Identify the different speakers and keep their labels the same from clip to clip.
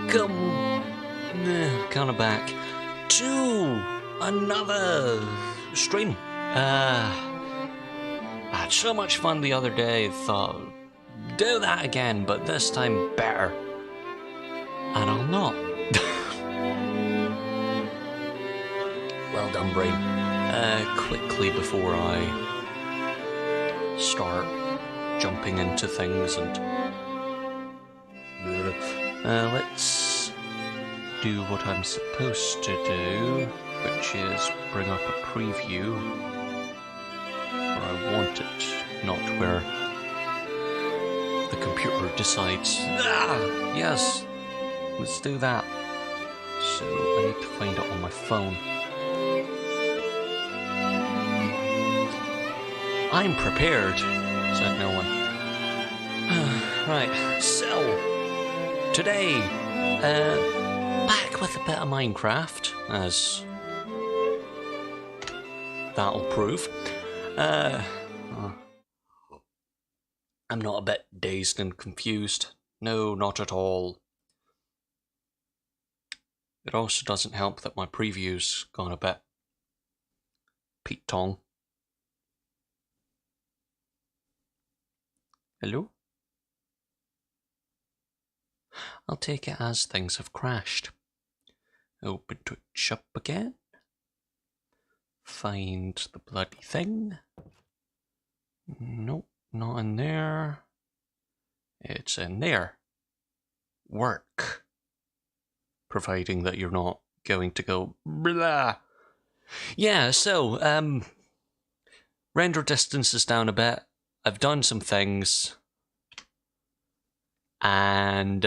Speaker 1: welcome, kind of back to another stream. I had so much fun the other day, thought do that again, but this time better. And I'll not. Well done, brain. Quickly before I start jumping into things and let's do what I'm supposed to do, which is bring up a preview where I want it, not where the computer decides, yes, let's do that. So I need to find it on my phone. I'm prepared, said no one. Right, so today, back with a bit of Minecraft, as that'll prove. I'm not a bit dazed and confused. No, not at all. It also doesn't help that my preview's gone a bit Pete Tong. Hello? I'll take it as things have crashed. Open Twitch up again. Find the bloody thing. Nope, not in there. It's in there. Work. Providing that you're not going to go blah. Yeah, so, render distance is down a bit. I've done some things. And,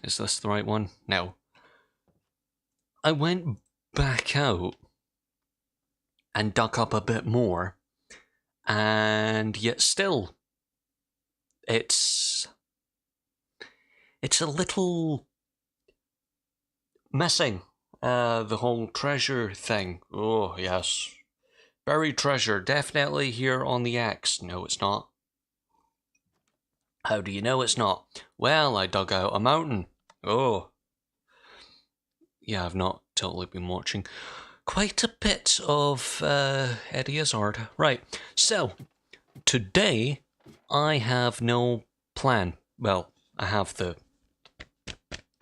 Speaker 1: is this the right one? No. I went back out and dug up a bit more, and yet still, it's a little missing, the whole treasure thing. Oh, yes. Buried treasure, definitely here on the X. No, it's not. How do you know it's not? Well, I dug out a mountain. Oh. Yeah, I've not totally been watching quite a bit of Eddie Izzard. Right, so today I have no plan. Well, I have the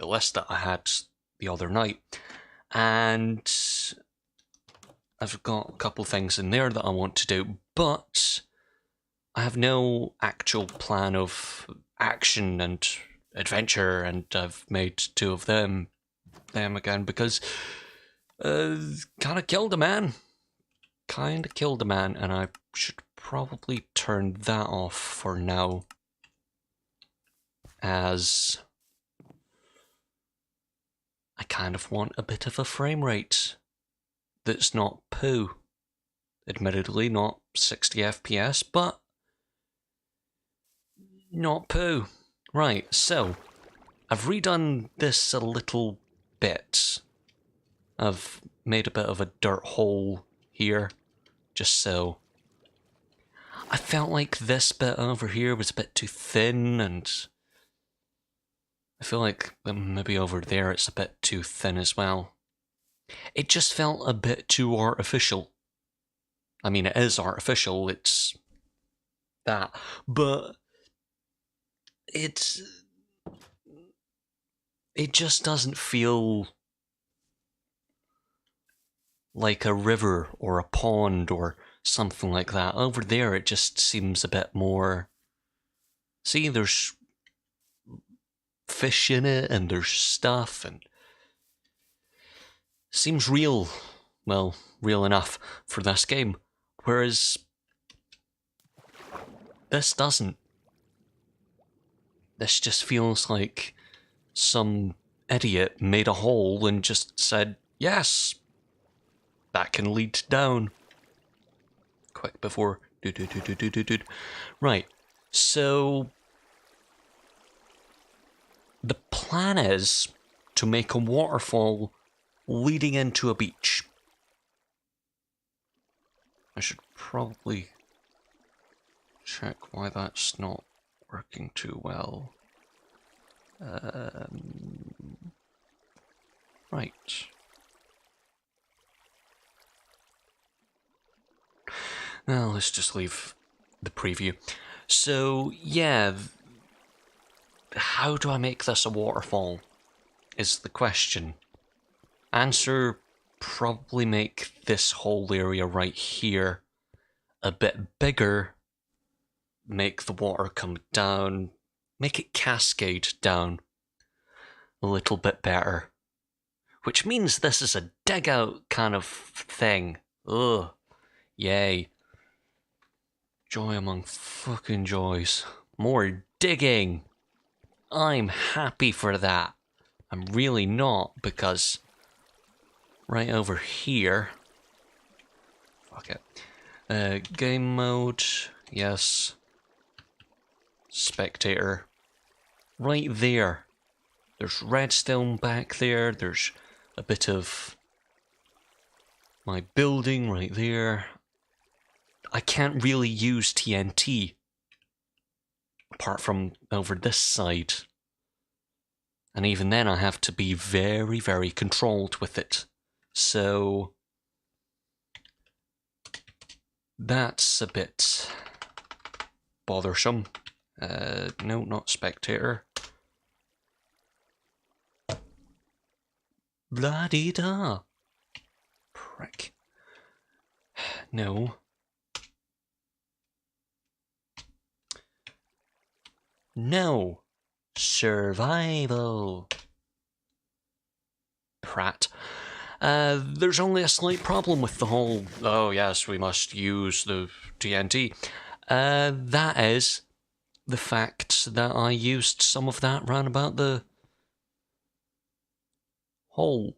Speaker 1: list that I had the other night, and I've got a couple things in there that I want to do, but I have no actual plan of action and adventure, and I've made two of them again because kind of killed a man, and I should probably turn that off for now, as I kind of want a bit of a frame rate that's not poo. Admittedly, not 60 FPS, but not poo. Right, so I've redone this a little bit. I've made a bit of a dirt hole here, just so. I felt like this bit over here was a bit too thin, and I feel like maybe over there it's a bit too thin as well. It just felt a bit too artificial. I mean, it is artificial, it's that, but it just doesn't feel like a river or a pond or something like that. Over there it just seems a bit more. See, there's fish in it and there's stuff and seems real. Well, real enough for this game. Whereas this doesn't. This just feels like some idiot made a hole and just said, yes, that can lead down. Quick before. Right, so the plan is to make a waterfall leading into a beach. I should probably check why that's not working too well. Right. Well, let's just leave the preview. So, yeah, how do I make this a waterfall is the question. Answer, probably make this whole area right here a bit bigger, make the water come down, make it cascade down a little bit better. Which means this is a dig out kind of thing. Ugh. Yay. Joy among fucking joys. More digging. I'm happy for that. I'm really not, because right over here... Fuck it. Game mode. Yes. Spectator. Right there. There's redstone back there. There's a bit of my building right there. I can't really use TNT apart from over this side. And even then I have to be very, very controlled with it. So that's a bit bothersome. No, not spectator. Blah-dee-da. Prick. No. No. Survival. Prat. There's only a slight problem with the whole, oh yes, we must use the TNT. That is the fact that I used some of that round about the hole.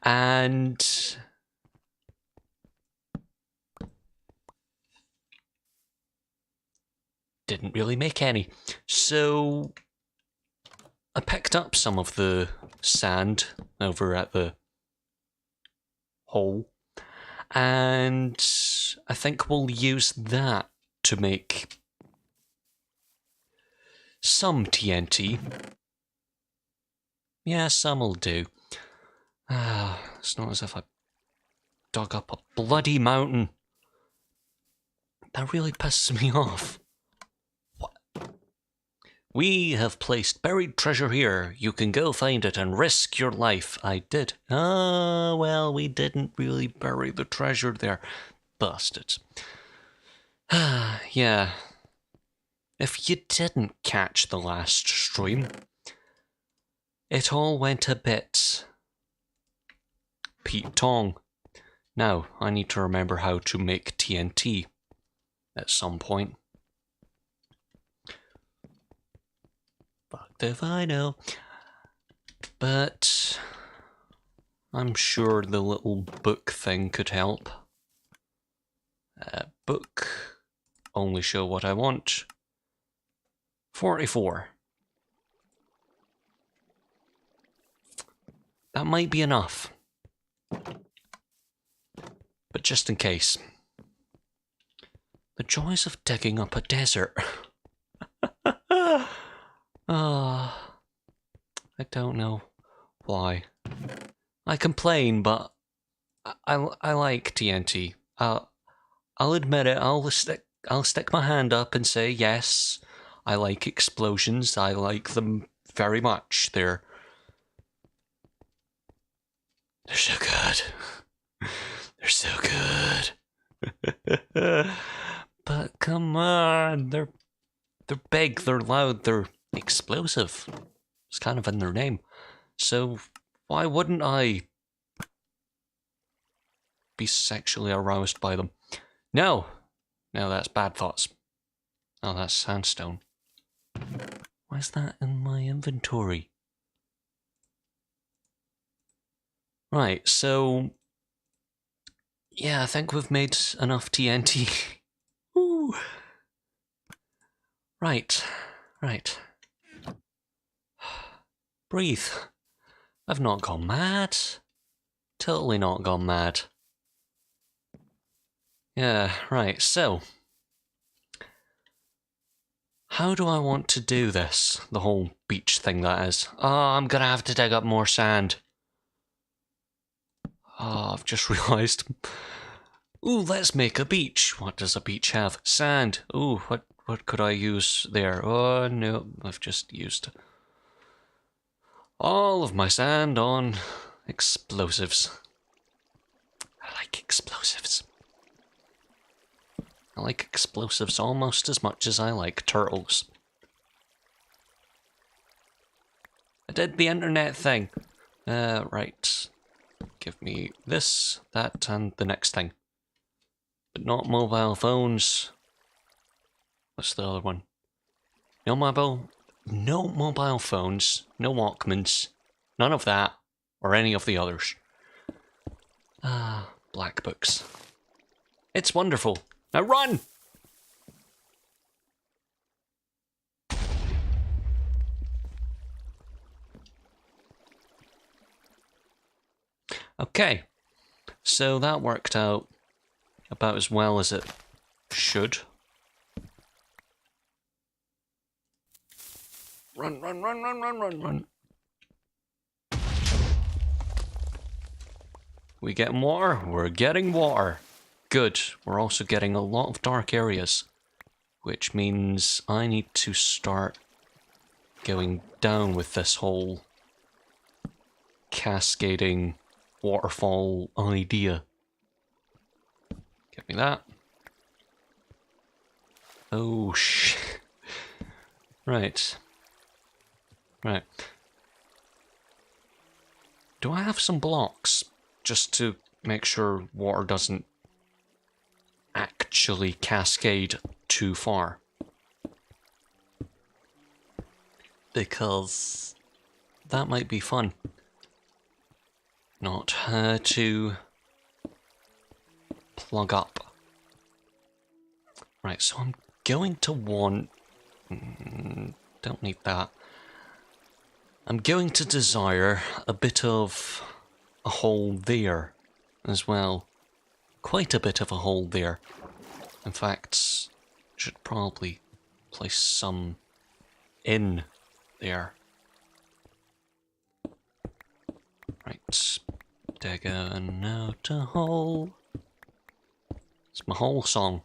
Speaker 1: And didn't really make any. So I picked up some of the sand over at the hole, and I think we'll use that to make some TNT. Yeah, some will do. It's not as if I dug up a bloody mountain. That really pisses me off. What? We have placed buried treasure here. You can go find it and risk your life. I did. Well, we didn't really bury the treasure there. Bastards. Yeah. If you didn't catch the last stream, it all went a bit Pete Tong. Now, I need to remember how to make TNT at some point. Fucked if I know. But I'm sure the little book thing could help. Book. Only show what I want. 44. That might be enough. But just in case. The joys of digging up a desert. I don't know why. I complain, but I like TNT. I'll admit it. I'll stick my hand up and say yes. I like explosions. I like them very much. They're so good. They're so good. But come on, they're big, they're loud, they're explosive. It's kind of in their name. So why wouldn't I be sexually aroused by them? No, that's bad thoughts. Oh, that's sandstone. Why is that in my inventory? Right, so yeah, I think we've made enough TNT. Ooh. Right. Breathe. I've not gone mad. Totally not gone mad. Yeah, right, so How do I want to do this? The whole beach thing, that is. Oh, I'm gonna have to dig up more sand. Oh, I've just realised. Ooh, let's make a beach. What does a beach have? Sand. Ooh, what could I use there? Oh, no, I've just used all of my sand on explosives. I like explosives. I like explosives almost as much as I like turtles. I did the internet thing. Right. Give me this, that, and the next thing. But not mobile phones. What's the other one? No mobile phones, no Walkmans, none of that, or any of the others. Ah, black books. It's wonderful. Now run! Okay, so that worked out about as well as it should. Run, run, run, run, run, run, run. We getting water? We're getting water. Good. We're also getting a lot of dark areas, which means I need to start going down with this whole cascading waterfall idea. Give me that. Oh, shit. Right. Right. Do I have some blocks? Just to make sure water doesn't actually cascade too far. Because that might be fun. Not to plug up. Right, so I'm going to want... don't need that. I'm going to desire a bit of a hole there as well. Quite a bit of a hole there. In fact, should probably place some in there. Right, digging out a hole. It's my whole song.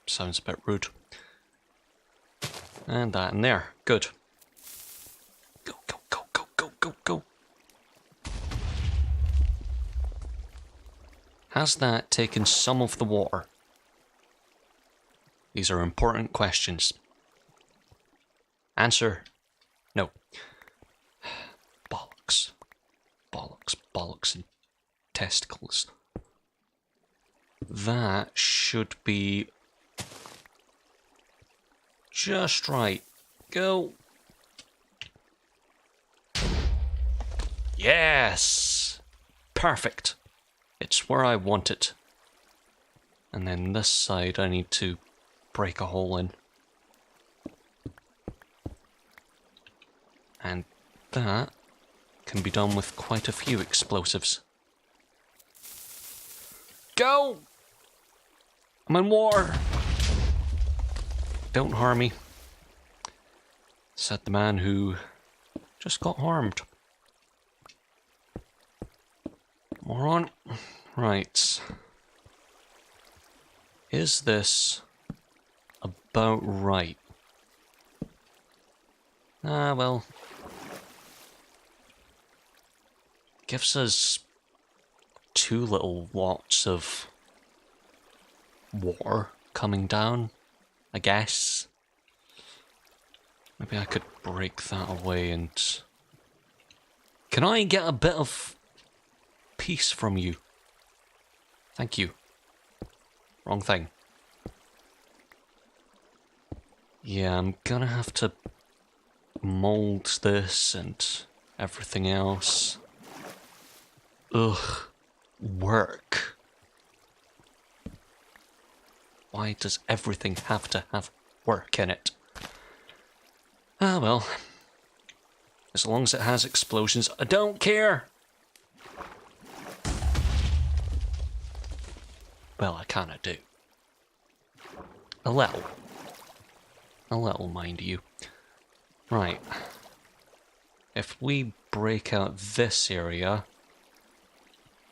Speaker 1: Sounds a bit rude. And that in there. Good. Go, go, go, go, go, go, go. Has that taken some of the water? These are important questions. Answer: no. Bollocks. Bollocks, bollocks, and testicles. That should be just right. Go. Yes! Perfect. It's where I want it. And then this side I need to break a hole in. And that can be done with quite a few explosives. Go! I'm in war! Don't harm me, said the man who just got harmed. More on. Right. Is this about right? Ah, well. Gives us 2 little lots of water coming down, I guess. Maybe I could break that away and... Can I get a bit of peace from you? Thank you. Wrong thing. Yeah, I'm gonna have to mold this and everything else. Ugh. Work. Why does everything have to have work in it? Ah, well. As long as it has explosions, I don't care! Well, I kinda do. A little. A little, mind you. Right. If we break out this area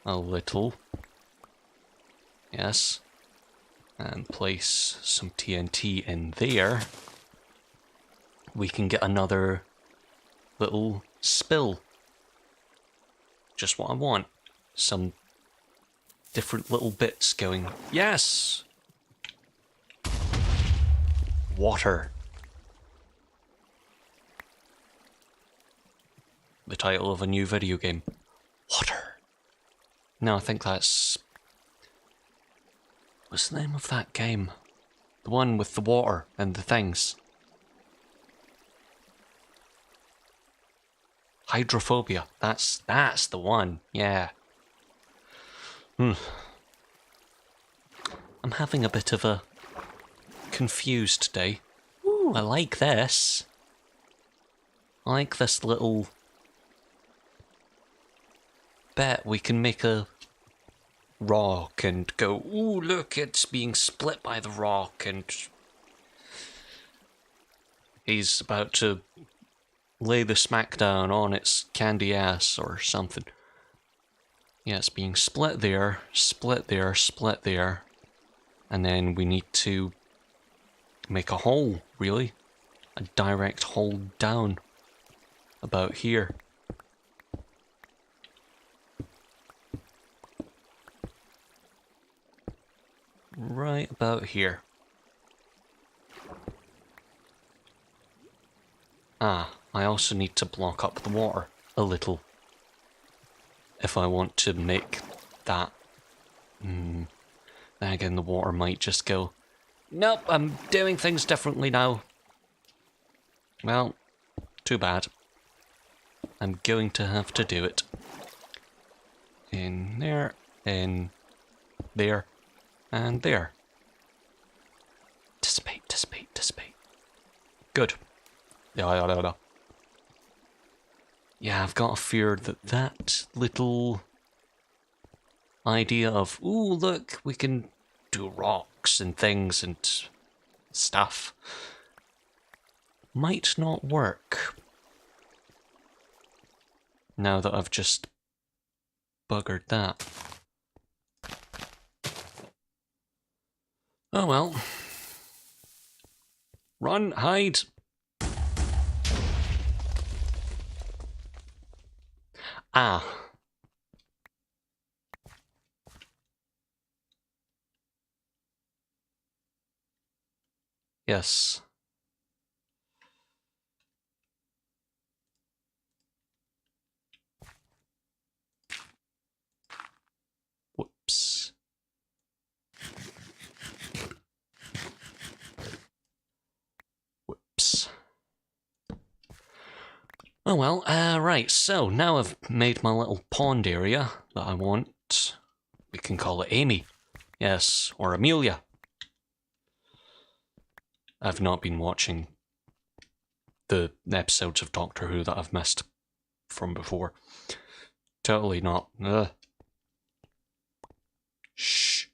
Speaker 1: a little, yes, and place some TNT in there, we can get another little spill. Just what I want. Some different little bits going. Yes! Water. The title of a new video game. Water. No, I think that's... What's the name of that game? The one with the water and the things. Hydrophobia. That's the one. Yeah. I'm having a bit of a confused day. Ooh, I like this. I like this little bit. We can make a rock and go, ooh, look, it's being split by the rock, and he's about to lay the smackdown on its candy ass or something. Yeah, it's being split there, split there, split there. And then we need to make a hole, really. A direct hole down. About here. Right about here. Ah, I also need to block up the water a little. If I want to make that... Then again, the water might just go, nope, I'm doing things differently now. Well, too bad. I'm going to have to do it. In there, and there. Dissipate, dissipate, dissipate. Good. Yeah. Yeah, I've got a fear that that little idea of, ooh, look, we can do rocks and things and stuff, might not work. Now that I've just buggered that. Oh well. Run, hide. Ah. Yes. Whoops. Whoops. Oh well, right, so now I've made my little pond area that I want. We can call it Amy. Yes, or Amelia. I've not been watching the episodes of Doctor Who that I've missed from before. Totally not. Shh.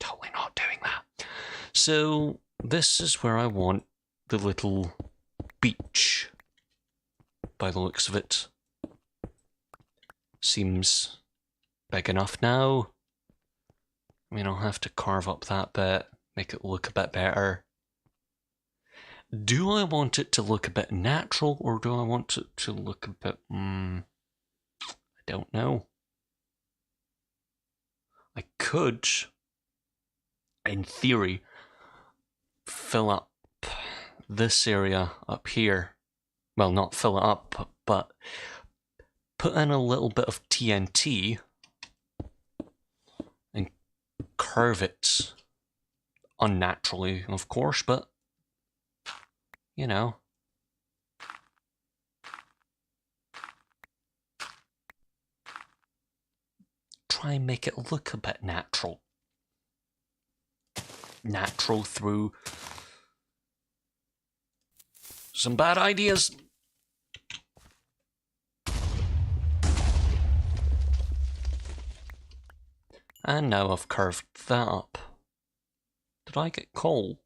Speaker 1: Totally not doing that. So, this is where I want the little beach. By the looks of it. Seems big enough now. I mean, I'll have to carve up that bit, make it look a bit better. Do I want it to look a bit natural, or do I want it to look a bit... I don't know. I could, in theory, fill up this area up here. Well, not fill it up, but put in a little bit of TNT and curve it unnaturally, of course, but, you know. Try and make it look a bit natural. Natural through some bad ideas. And now I've curved that up. Did I get coal?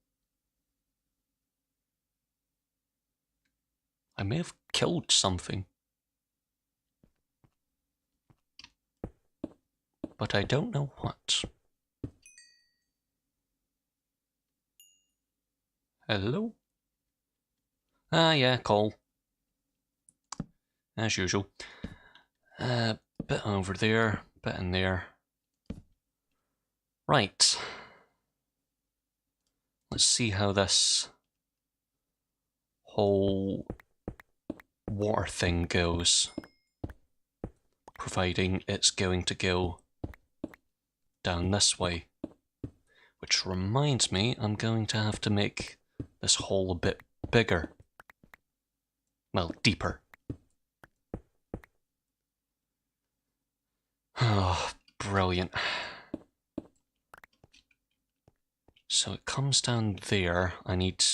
Speaker 1: I may have killed something. But I don't know what. Hello? Ah, yeah, coal. As usual. Bit over there, bit in there. Right. Let's see how this whole water thing goes. Providing it's going to go down this way. Which reminds me, I'm going to have to make this hole a bit bigger. Well, deeper. Oh, brilliant. So it comes down there. I need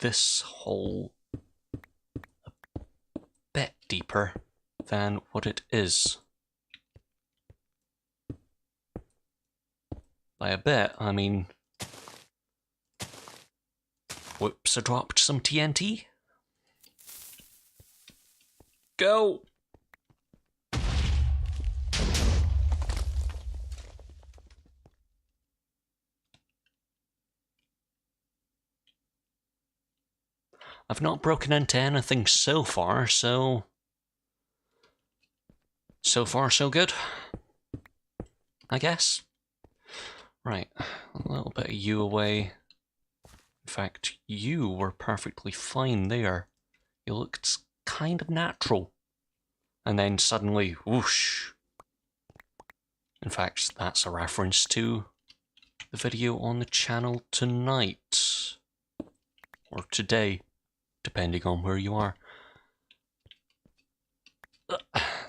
Speaker 1: this hole a bit deeper than what it is. By a bit, I mean... Whoops, I dropped some TNT. Go! I've not broken into anything so far, so... So far, so good. I guess. Right, a little bit of you away. In fact, you were perfectly fine there. You looked kind of natural. And then suddenly, whoosh. In fact, that's a reference to the video on the channel tonight. Or today, depending on where you are.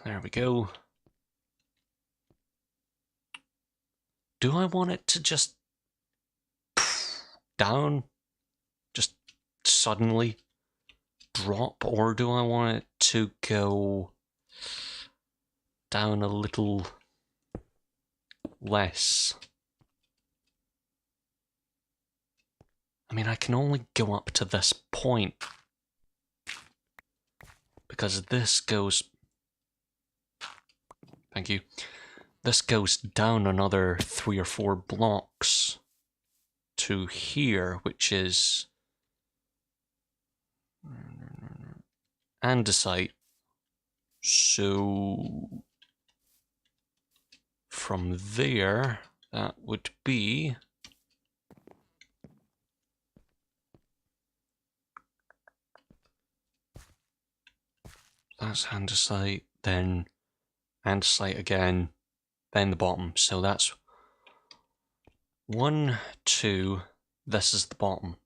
Speaker 1: There we go. Do I want it to just down? Just suddenly drop? Or do I want it to go down a little less? I mean, I can only go up to this point. Because this goes... Thank you. This goes down another 3 or 4 blocks to here, which is andesite. So from there, that would be that's andesite, then andesite again, then the bottom. So that's 1, 2, this is the bottom.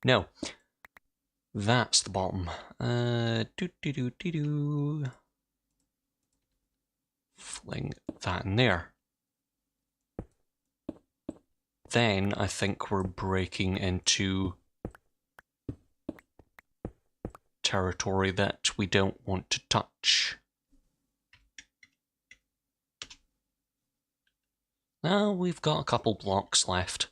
Speaker 1: No, that's the bottom. Fling that in there. Then I think we're breaking into territory that we don't want to touch. Now we've got a couple blocks left.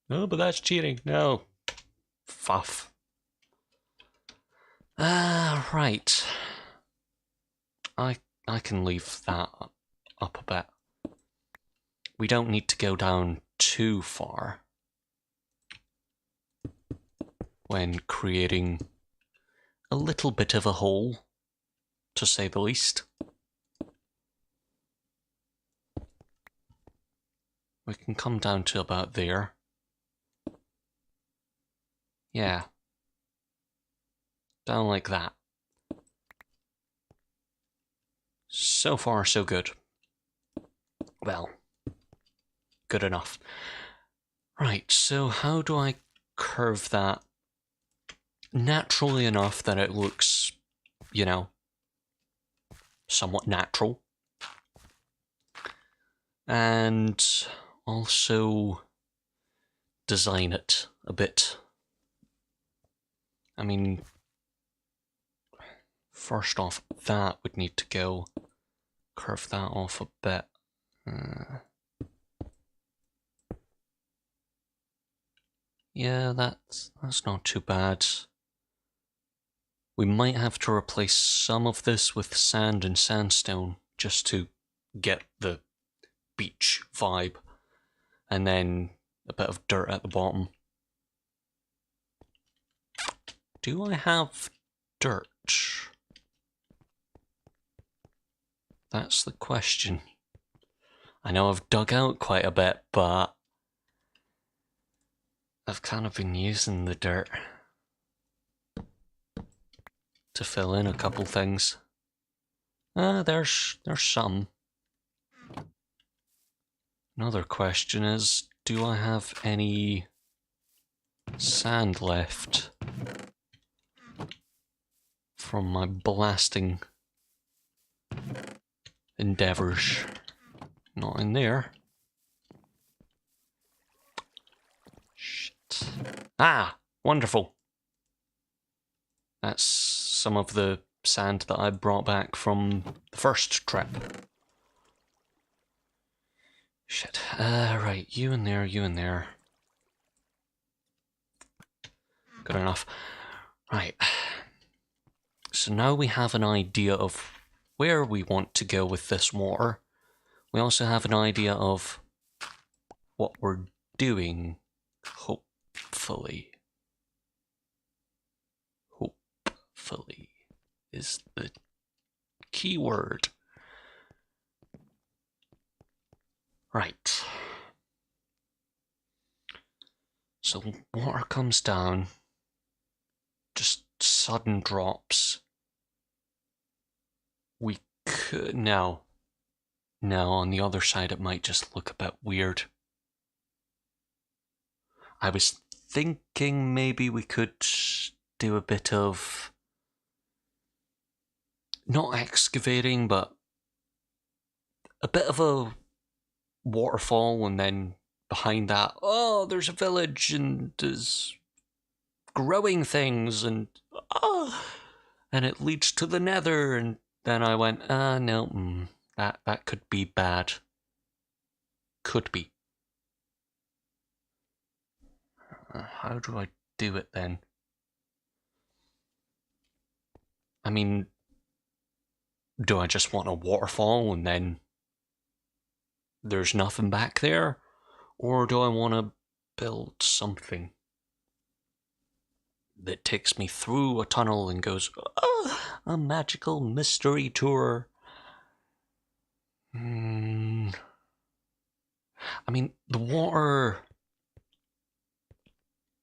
Speaker 1: No, but that's cheating. No. Fuff. Right. I can leave that up a bit. We don't need to go down too far when creating a little bit of a hole, to say the least. We can come down to about there. Yeah. Down like that. So far, so good. Well, good enough. Right, so how do I curve that naturally enough that it looks, you know, somewhat natural? And also design it a bit. I mean, first off, that would need to go. Curve that off a bit. Yeah, that's not too bad. We might have to replace some of this with sand and sandstone just to get the beach vibe, and then a bit of dirt at the bottom. Do I have dirt? That's the question. I know I've dug out quite a bit, but I've kind of been using the dirt to fill in a couple things. There's some. Another question is, do I have any sand left from my blasting endeavors? Not in there. Shit. Ah! Wonderful. That's some of the sand that I brought back from the first trip. Shit. Right, you in there, you in there. Good enough. Right. So now we have an idea of where we want to go with this water. We also have an idea of what we're doing, hopefully. Hopefully is the key word. Right. So water comes down, just sudden drops. We could... No, on the other side it might just look a bit weird. I was thinking maybe we could do a bit of... not excavating, but a bit of a waterfall, and then behind that, oh, there's a village and there's growing things, and and it leads to the nether. And then I went, no, that could be bad. Could be. How do I do it then? I mean, do I just want a waterfall and then there's nothing back there? Or do I want to build something that takes me through a tunnel and goes, a magical mystery tour? I mean, the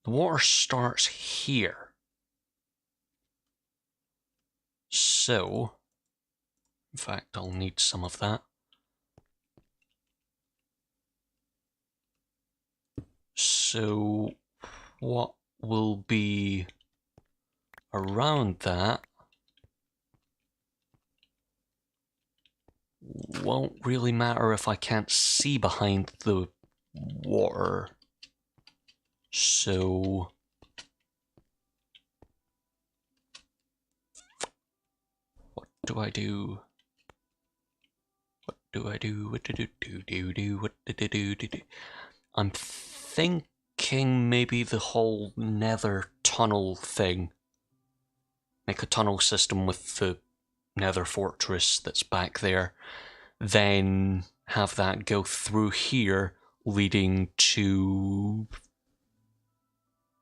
Speaker 1: water starts here. So, in fact, I'll need some of that. So, what will be around that won't really matter if I can't see behind the water. So, what do I do? What do I do? What do? I'm thinking maybe the whole nether tunnel thing. Make a tunnel system with the nether fortress that's back there. Then have that go through here, leading to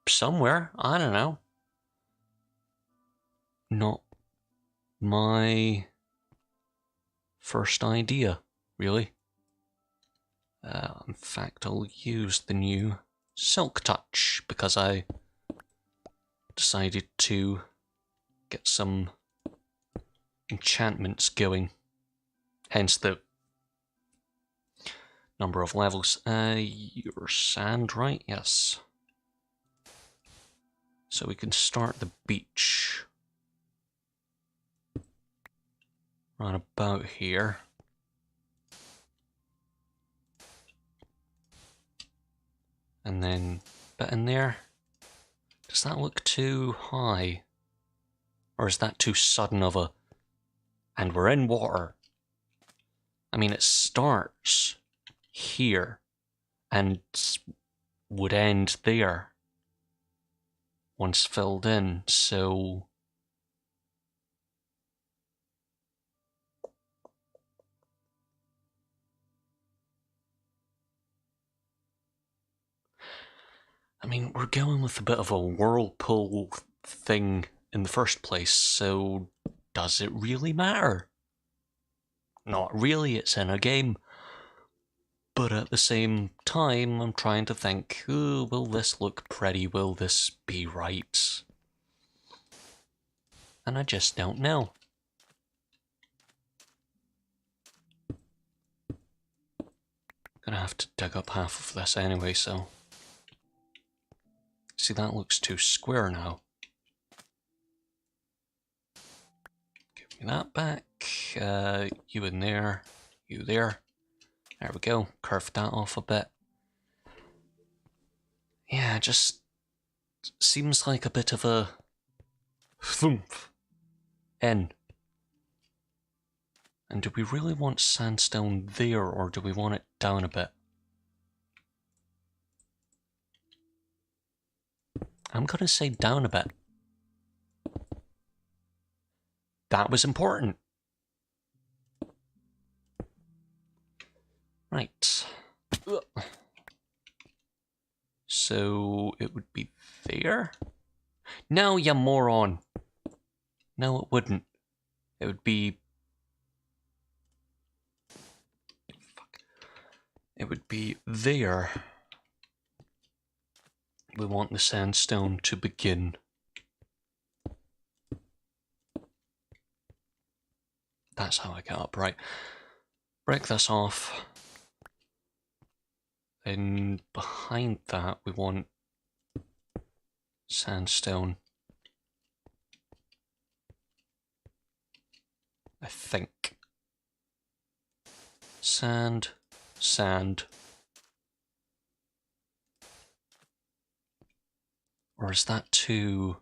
Speaker 1: somewhere. I don't know. Not my first idea, really. In fact, I'll use the new Silk Touch because I decided to get some enchantments going. Hence the number of levels. You're sand, right? Yes. So we can start the beach right about here. And then a bit in there. Does that look too high? Or is that too sudden of a... And we're in water. I mean, it starts here and would end there once filled in, so... I mean, we're going with a bit of a whirlpool thing in the first place, so does it really matter? Not really, it's in a game. But at the same time, I'm trying to think, ooh, will this look pretty? Will this be right? And I just don't know. Gonna have to dig up half of this anyway, so... See, that looks too square now. Give me that back. You in there. You there. There we go. Curve that off a bit. Yeah, it just seems like a bit of a thump in. And do we really want sandstone there, or do we want it down a bit? I'm gonna say down a bit. That was important. Right. So it would be there? No, you moron. No, it wouldn't. It would be... Fuck. It would be there. We want the sandstone to begin. That's how I get up, right. Break this off. Then behind that we want sandstone. I think. Sand, sand. Or is that too...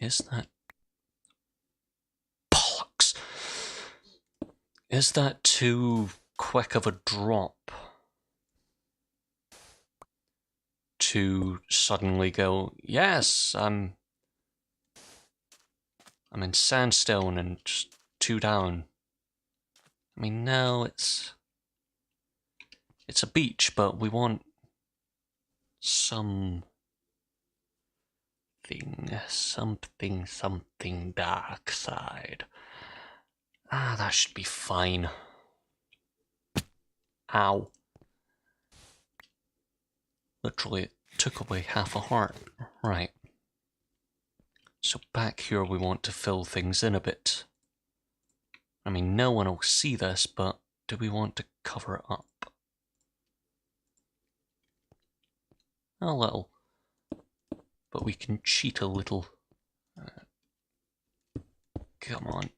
Speaker 1: Is that... Bollocks! Is that too quick of a drop? To suddenly go, yes, I'm in sandstone and just 2 down. I mean, no, it's a beach, but we want something dark side. Ah, that should be fine. Ow. Literally, it took away half a heart. Right. So back here we want to fill things in a bit. I mean, no one will see this, but do we want to cover it up? A little. But we can cheat a little. Come on.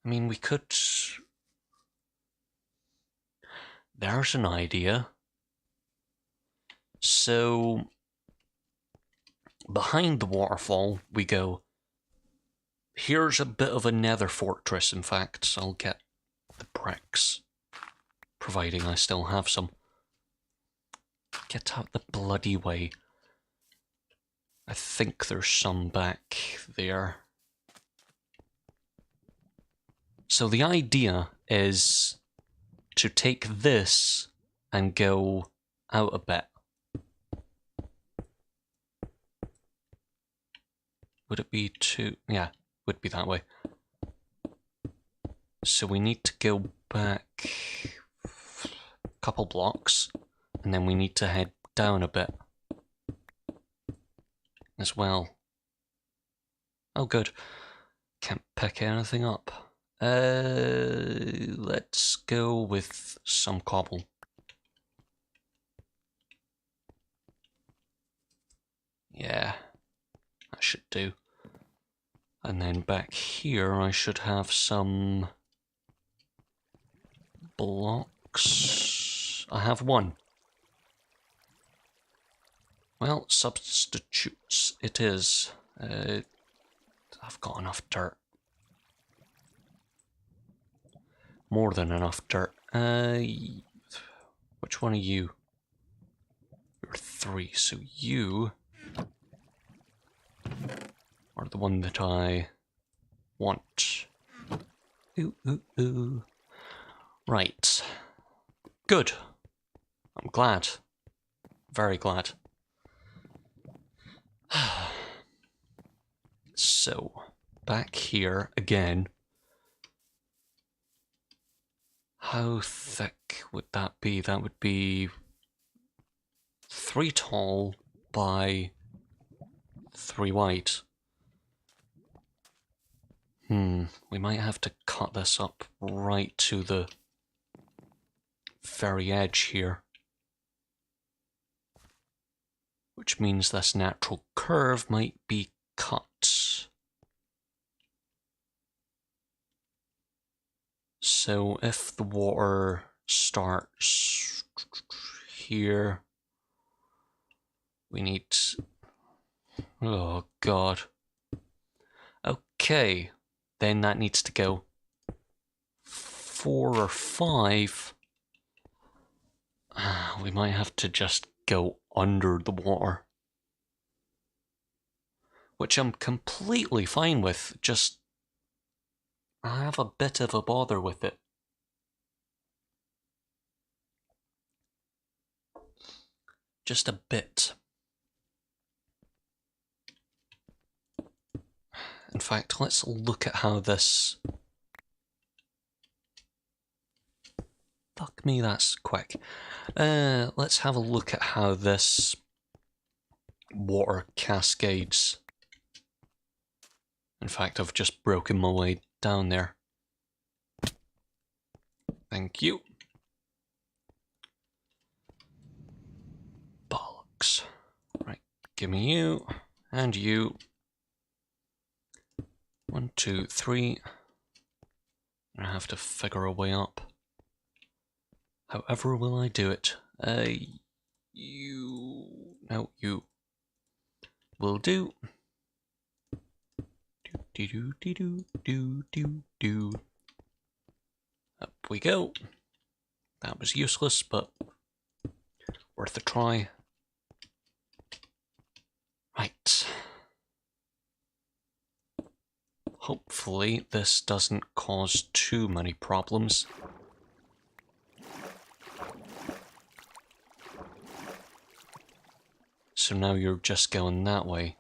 Speaker 1: I mean, we could... There's an idea. So, behind the waterfall, we go, here's a bit of a nether fortress, in fact. I'll get the bricks, providing I still have some. Get out the bloody way. I think there's some back there. So the idea is to take this and go out a bit. Would it be too... Yeah, would be that way. So we need to go back a couple blocks, and then we need to head down a bit as well. Oh, good. Can't pick anything up. Let's go with some cobble. Yeah, that should do. And then back here I should have some blocks. I have one. Well, substitutes it is. I've got enough dirt. More than enough dirt. Which one are you? You're 3, so you are the one that I want. Ooh, ooh, ooh. Right. Good. I'm glad. Very glad. So, back here again. How thick would that be? That would be 3 tall by 3 wide. We might have to cut this up right to the very edge here. Which means this natural curve might be cut. So if the water starts here, we need... Oh god. Okay, then that needs to go 4 or 5. We might have to just go under the water. Which I'm completely fine with, just I have a bit of a bother with it. Just a bit. In fact, let's look at how this... Fuck me, that's quick. Let's have a look at how this water cascades. In fact, I've just broken my way down there. Thank you. Bollocks. Right, give me you, and you. 1, 2, 3. I have to figure a way up. However will I do it? You... No, you. Will do. Do. Up we go. That was useless, but worth a try. Right. Hopefully this doesn't cause too many problems. So now you're just going that way.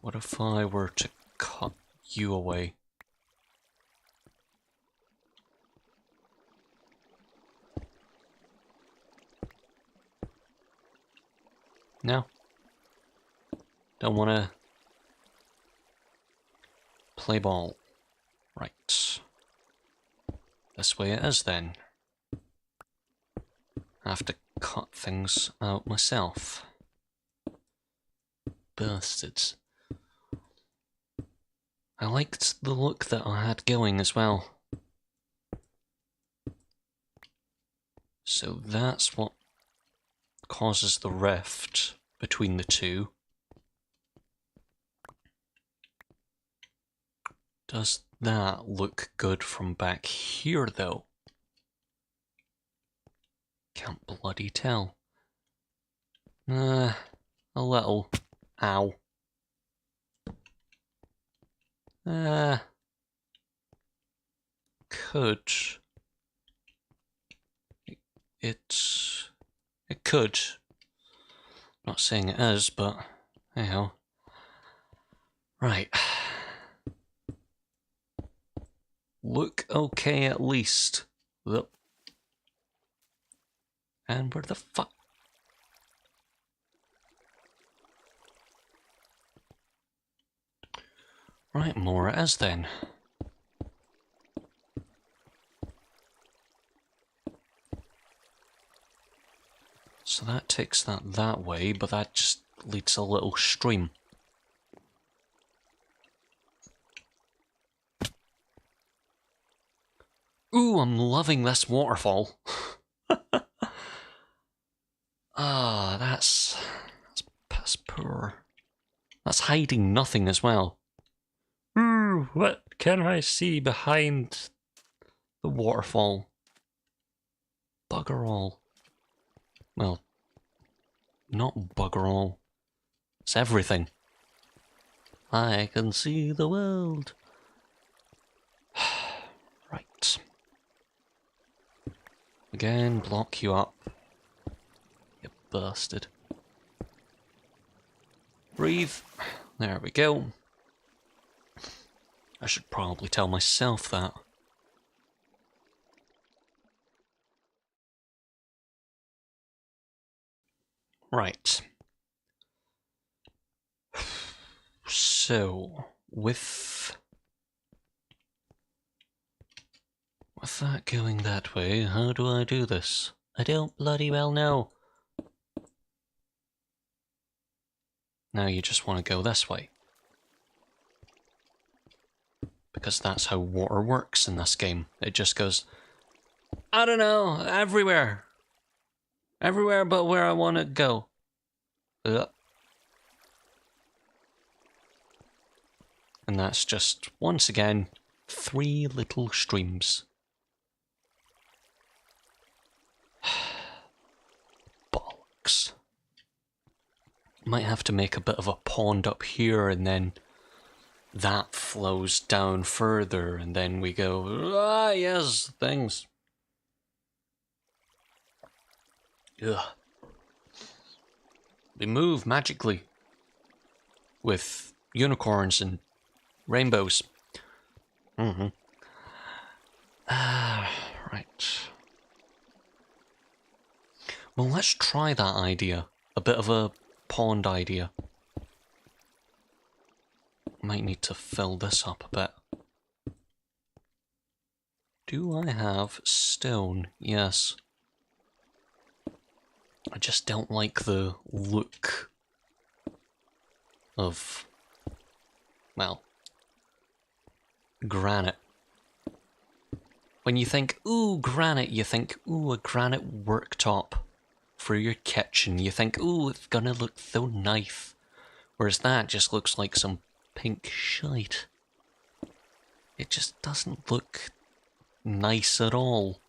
Speaker 1: What if I were to cut you away? No? Don't wanna play ball. Right. This way it is then. I have to cut things out myself. Bastards. I liked the look that I had going as well. So that's what causes the rift between the two. Does that look good from back here though? Can't bloody tell. A little. Ow. Could. It could. Not saying it is, but anyhow. Right. Look okay at least. Look. And where the fuck? Right, more it is then. So that takes that way, but that just leads a little stream. Ooh, I'm loving this waterfall. hiding nothing as well. Ooh, what can I see behind the waterfall? Bugger all. Well, not bugger all. It's everything. I can see the world. Right. Again, block you up. You bastard. Breathe. There we go. I should probably tell myself that. Right. So, with that going that way, how do I do this? I don't bloody well know. Now you just want to go this way. Because that's how water works in this game. It just goes, I don't know, everywhere. Everywhere but where I want to go. Ugh. And that's just, once again, 3 little streams. Bollocks. Might have to make a bit of a pond up here, and then that flows down further, and then we go, ah, yes, things. Ugh. They move magically with unicorns and rainbows. Right. Well, let's try that idea. A bit of a pond idea. Might need to fill this up a bit. Do I have stone? Yes. I just don't like the look of, well, granite. When you think, ooh, granite, you think, ooh, a granite worktop for your kitchen. You think, ooh, it's gonna look so nice. Whereas that just looks like some pink shite. It just doesn't look nice at all.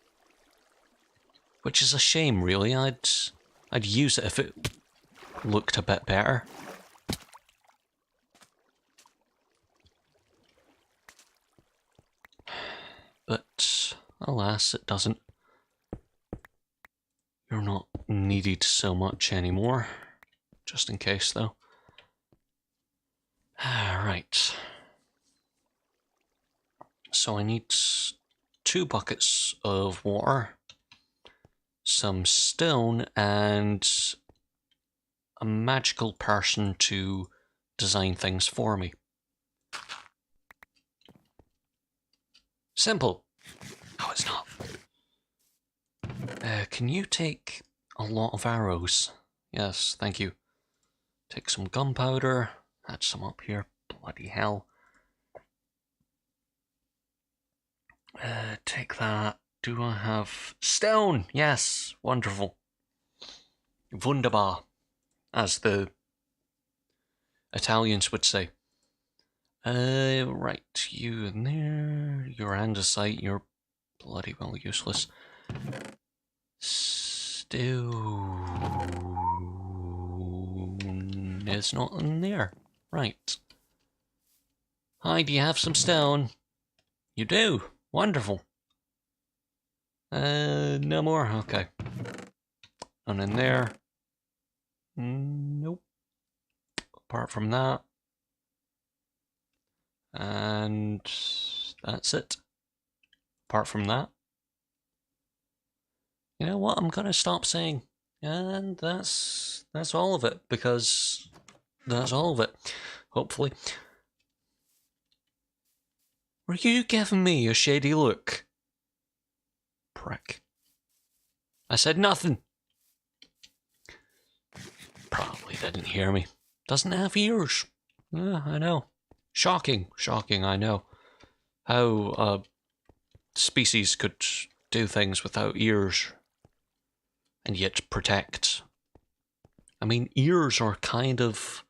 Speaker 1: Which is a shame, really. I'd use it if it looked a bit better. But alas, it doesn't. You're not needed so much anymore. Just in case, though. Right. So I need 2 buckets of water, some stone, and a magical person to design things for me. Simple. No, it's not. Can you take a lot of arrows? Yes, thank you. Take some gunpowder. Add some up here. Bloody hell. Take that. Do I have stone? Yes, wonderful. Wunderbar, as the Italians would say. Right, you in there. You're andesite. You're bloody well useless. Stone is not in there. Right. Hi, do you have some stone? You do. Wonderful. No more? Okay. And in there. Nope. Apart from that. And that's it. Apart from that. You know what? I'm gonna stop saying. And that's all of it, because that's all of it. Hopefully. Were you giving me a shady look? Prick. I said nothing. Probably didn't hear me. Doesn't have ears. Yeah, I know. Shocking, I know. How a species could do things without ears and yet protect. I mean, ears are kind of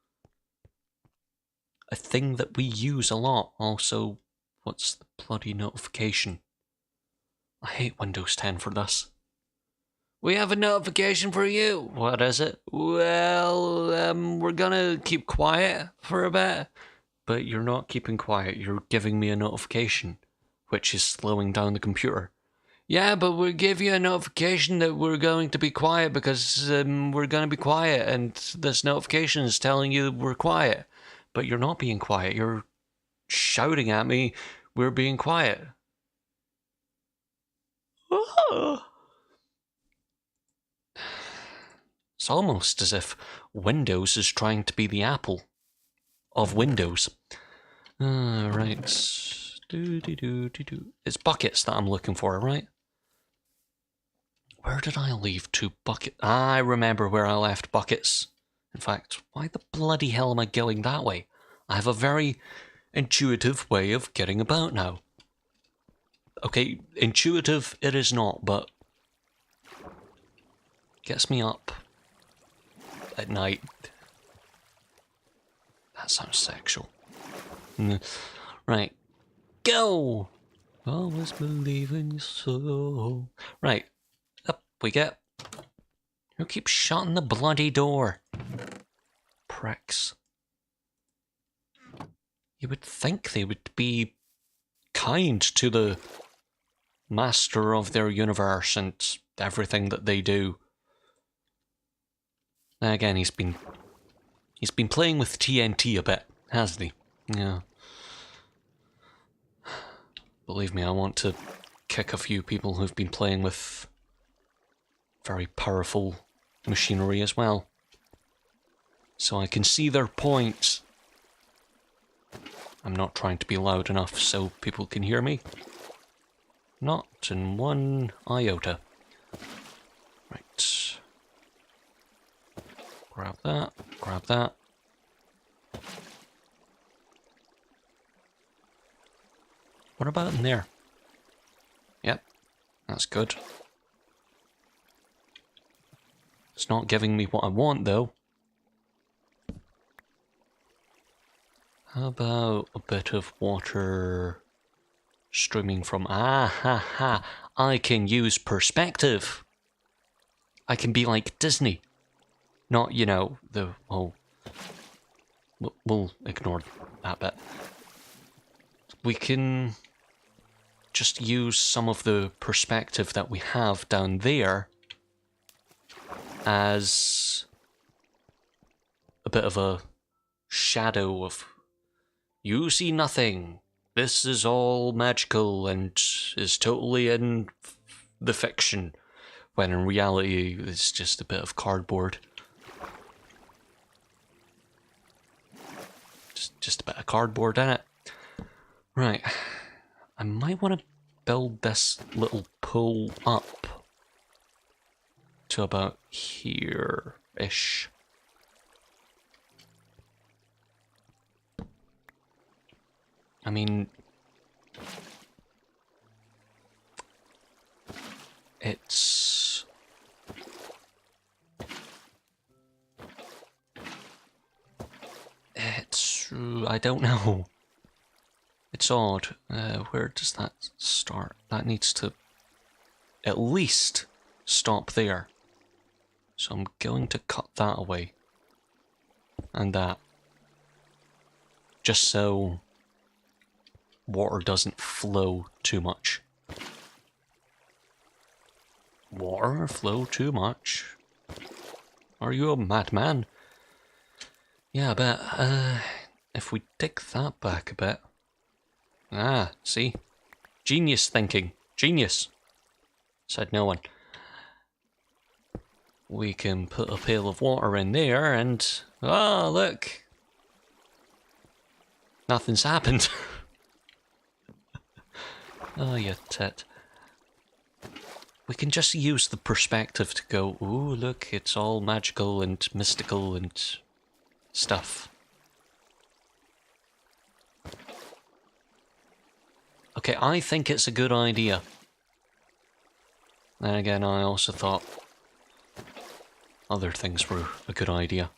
Speaker 1: a thing that we use a lot. Also, what's the bloody notification? I hate Windows 10 for this. We have a notification for you. What is it? Well, we're gonna keep quiet for a bit. But you're not keeping quiet. You're giving me a notification, which is slowing down the computer. Yeah, but we'll give you a notification that we're going to be quiet because we're going to be quiet, and this notification is telling you we're quiet. But you're not being quiet. You're shouting at me, we're being quiet. It's almost as if Windows is trying to be the Apple of Windows. Right. It's buckets that I'm looking for, right? Where did I leave 2 buckets? I remember where I left buckets. In fact, why the bloody hell am I going that way? I have a very intuitive way of getting about now. Okay, intuitive it is not, but gets me up at night. That sounds sexual. Right, go! Always believe in your soul. Right, up we get. Who keeps shutting the bloody door? Pricks. You would think they would be kind to the master of their universe and everything that they do. Now again, he's been playing with TNT a bit, hasn't he? Yeah. Believe me, I want to kick a few people who've been playing with very powerful machinery as well, so I can see their points. I'm not trying to be loud enough so people can hear me. Not in one iota. Right. Grab that, grab that. What about in there? Yep, that's good. It's not giving me what I want, though. How about a bit of water streaming from... Ah, ha, ha. I can use perspective. I can be like Disney. Not, you know, the whole... We'll ignore that bit. We can just use some of the perspective that we have down there as a bit of a shadow of, you see nothing, this is all magical and is totally in the fiction, when in reality it's just a bit of cardboard. Just a bit of cardboard in it. Right, I might want to build this little pool up to about here-ish. I mean, it's... I don't know. It's odd. Where does that start? That needs to at least stop there. So I'm going to cut that away. And that. Just so water doesn't flow too much. Water flow too much? Are you a madman? Yeah, I bet. If we dig that back a bit. Ah, see? Genius thinking. Genius. Said no one. We can put a pail of water in there and... Ah, look! Nothing's happened. Oh, you tit. We can just use the perspective to go, ooh, look, it's all magical and mystical and stuff. Okay, I think it's a good idea. Then again, I also thought other things were a good idea.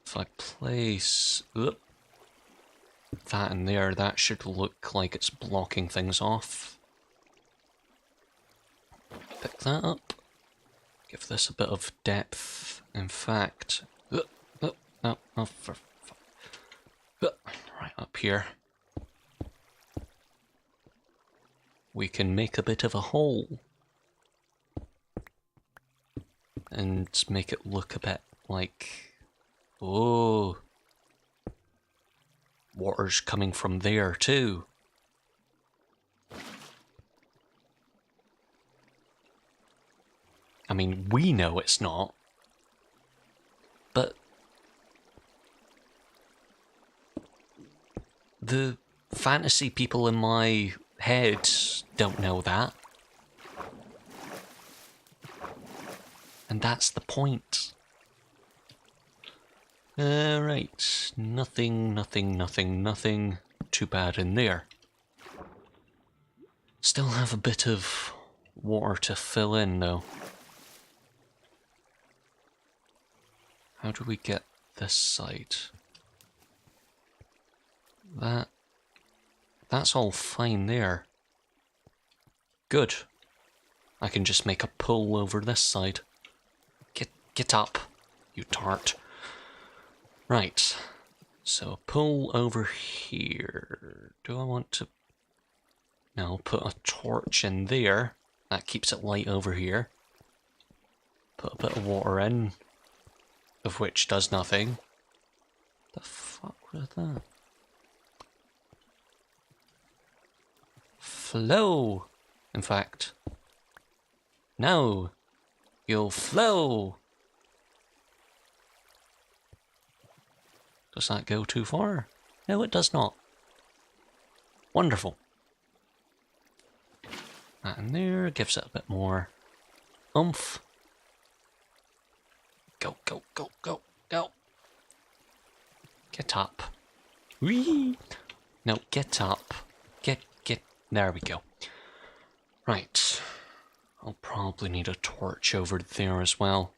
Speaker 1: If I place that in there, that should look like it's blocking things off. Pick that up. Give this a bit of depth. In fact, no, right up here. We can make a bit of a hole and make it look a bit like, oh, water's coming from there too. I mean, we know it's not, but the fantasy people in my head don't know that. And that's the point. Right, nothing too bad in there. Still have a bit of water to fill in though. How do we get this side? That's all fine there. Good. I can just make a pull over this side. Get up, you tart. Right. So pull over here. Do I want to... No, put a torch in there. That keeps it light over here. Put a bit of water in, of which does nothing. The fuck was that? Flow! In fact, no! You'll flow! Does that go too far? No, it does not. Wonderful. That in there gives it a bit more oomph. Go, go, go, go, go. Get up. Whee! No, get up. Get. There we go. Right. I'll probably need a torch over there as well.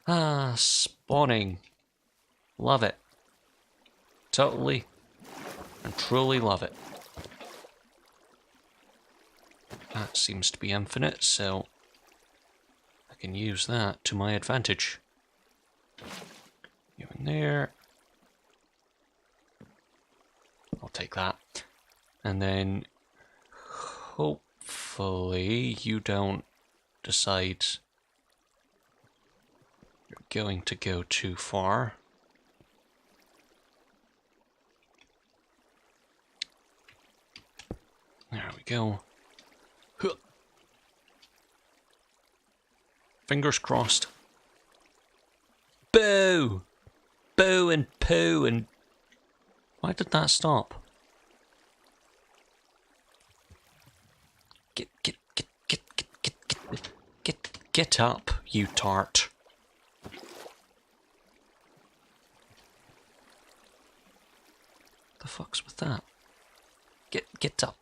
Speaker 1: Ah, spawning. Love it. Totally and truly love it. That seems to be infinite, so I can use that to my advantage. You in there. I'll take that. And then hopefully you don't decide you're going to go too far. There we go. Fingers crossed. Boo! Boo and poo and... Why did that stop? Get up, you tart. The fuck's with that? Get up.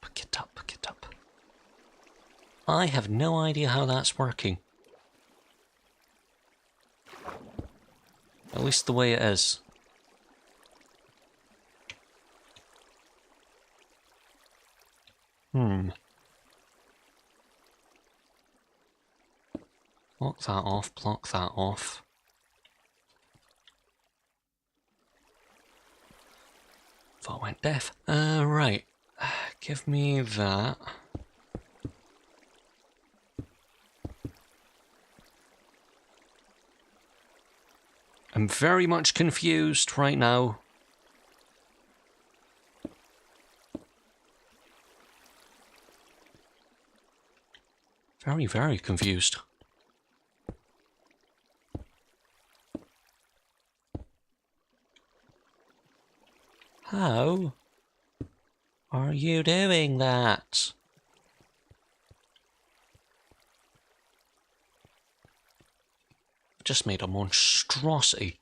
Speaker 1: I have no idea how that's working. At least the way it is. Block that off, block that off. Thought I went deaf. Right. Give me that. I'm very much confused right now. Very, very confused. How are you doing that? Just made a monstrosity.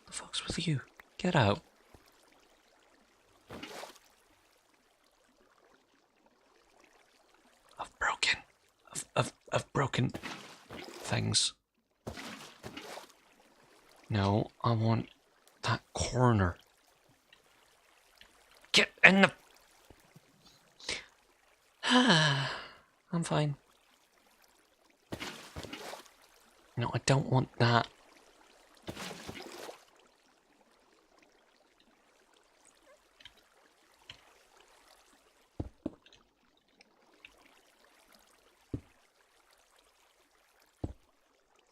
Speaker 1: The fuck's with you? Get out. I've vacant things. No, I want that corner. Get in the... I'm fine. No, I don't want that.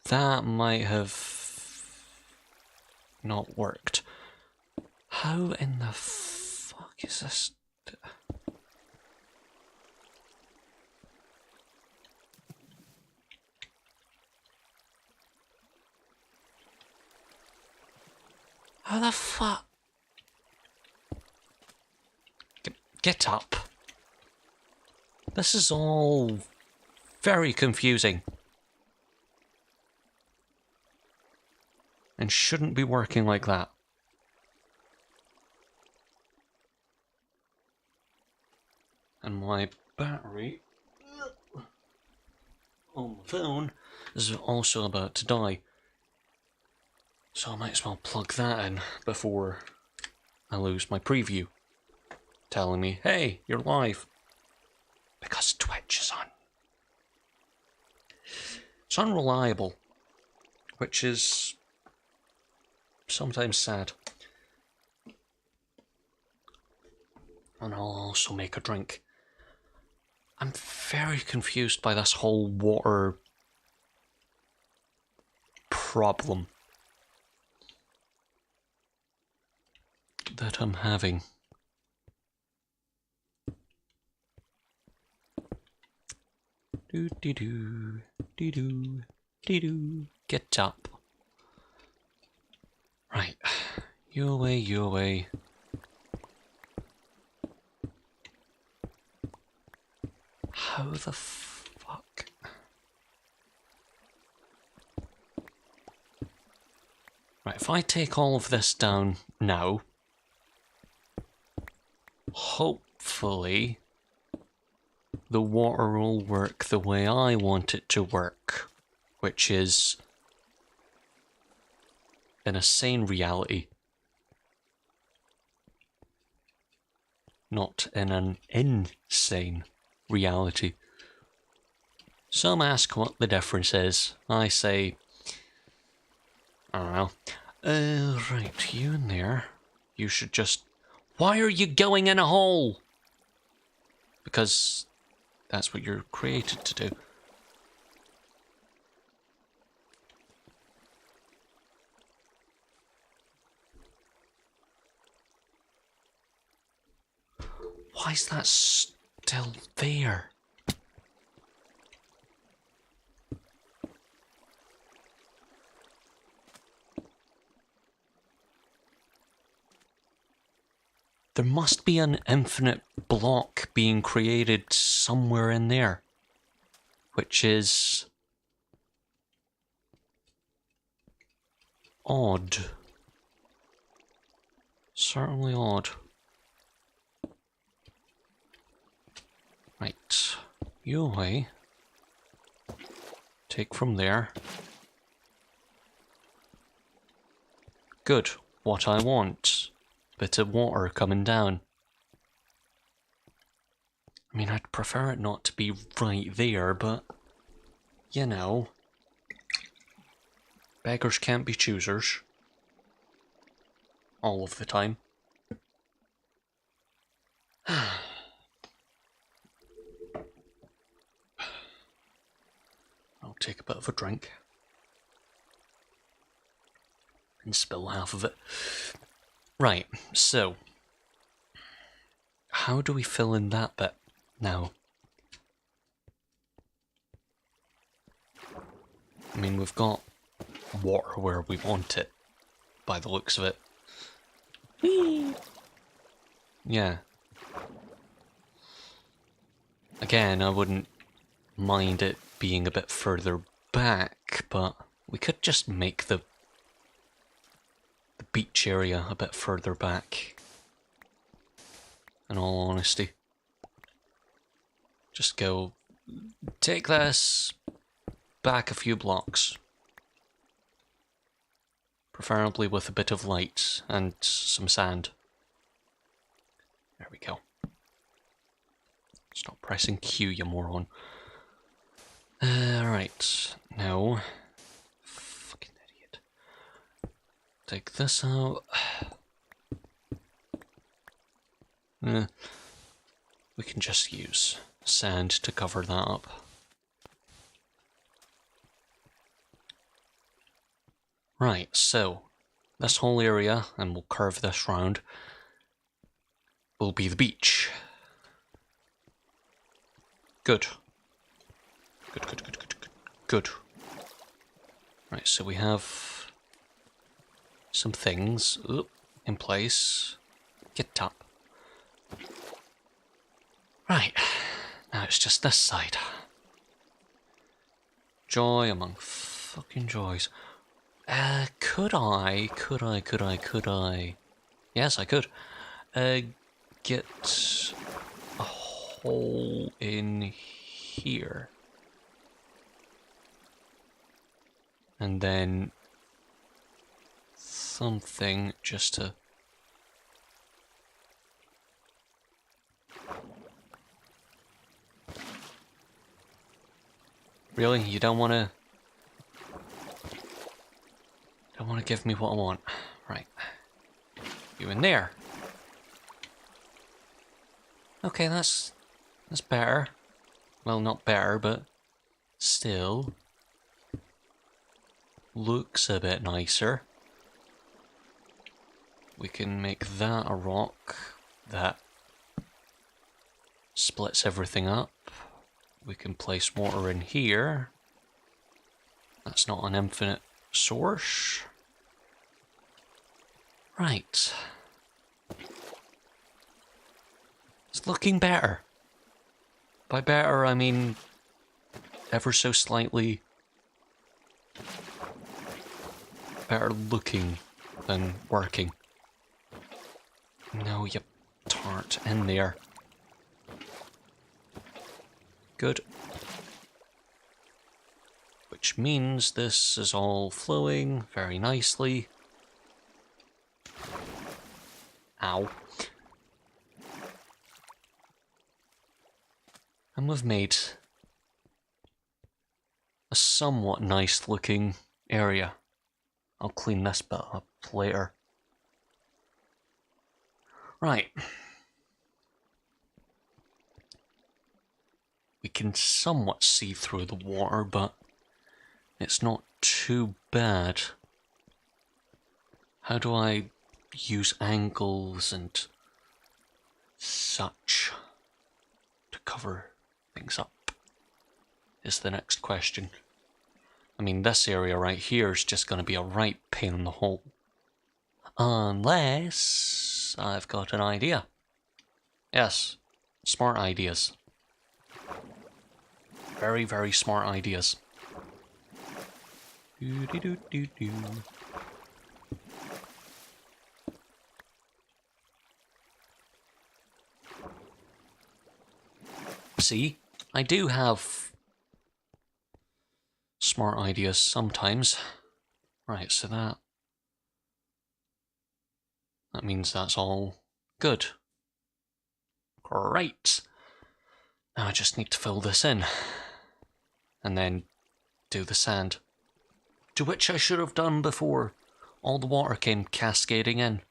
Speaker 1: That might have not worked. How in the fuck is this? How the fuck? Get up. This is all very confusing. And shouldn't be working like that. And my battery on my phone is also about to die. So I might as well plug that in before I lose my preview. Telling me, hey, you're live. Because Twitch is on. It's unreliable. Which is sometimes sad. And I'll also make a drink. I'm very confused by this whole water problem that I'm having. Do-dee-doo, dee-doo, dee-doo. Get up. Right. You away, you away. How the fuck? Right, if I take all of this down now, hopefully the water will work the way I want it to work, which is in a sane reality, not in an insane reality. Some ask what the difference is. I say, I don't know. Right, you in there. You should just... Why are you going in a hole? Because that's what you're created to do. Why is that still there? There must be an infinite block being created somewhere in there, which is odd. Certainly odd. Right, you away. Take from there. Good, what I want. Bit of water coming down. I mean, I'd prefer it not to be right there, but, you know, beggars can't be choosers. All of the time. I'll take a bit of a drink. And spill half of it. Right, so, how do we fill in that bit now? I mean, we've got water where we want it, by the looks of it. Whee! Yeah. Again, I wouldn't mind it being a bit further back, but we could just make the beach area a bit further back. In all honesty. Just go, take this, back a few blocks. Preferably with a bit of light and some sand. There we go. Stop pressing Q, you moron. Right, now... Fucking idiot. Take this out. We can just use sand to cover that up. Right, so this whole area, and we'll curve this round, will be the beach. Good. Good, good, good, good, good, good. Right, so we have some things in place. Get up. Right, now it's just this side. Joy among fucking joys. Could I? Yes, I could. Get a hole in here. And then something just to... Really? You don't want to... Don't want to give me what I want. Right. You in there. Okay, that's better. Well, not better, but still looks a bit nicer. We can make that a rock that splits everything up. We can place water in here. That's not an infinite source. Right. It's looking better. By better, I mean ever so slightly better looking than working. No, you tart, in there. Good. Which means this is all flowing very nicely. Ow. And we've made a somewhat nice looking area. I'll clean this bit up later. Right. We can somewhat see through the water, but it's not too bad. How do I use angles and such to cover things up is the next question. I mean, this area right here is just going to be a right pain in the hole. Unless I've got an idea. Yes, smart ideas. Very, very smart ideas. Do-do-do-do-do. See, I do have smart ideas sometimes. Right, so that means that's all good. Great. Now I just need to fill this in. And then do the sand. To which I should have done before all the water came cascading in.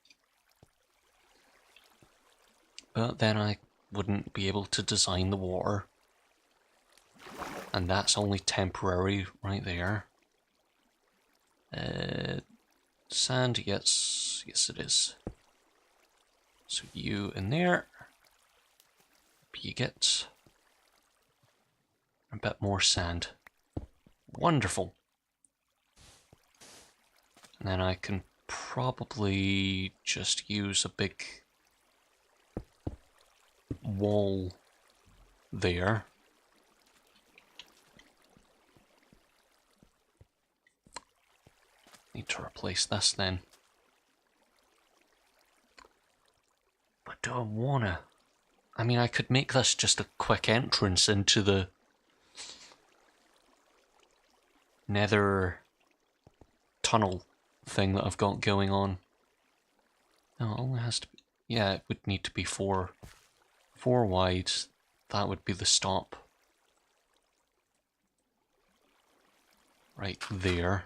Speaker 1: But then I wouldn't be able to design the water. And that's only temporary right there. Sand, yes it is. So you in there. You get a bit more sand. Wonderful. And then I can probably just use a big wall there. Need to replace this then. But do I wanna? I mean, I could make this just a quick entrance into the nether tunnel thing that I've got going on. No, it only has to be... Yeah, it would need to be 4 wide. That would be the stop. Right there.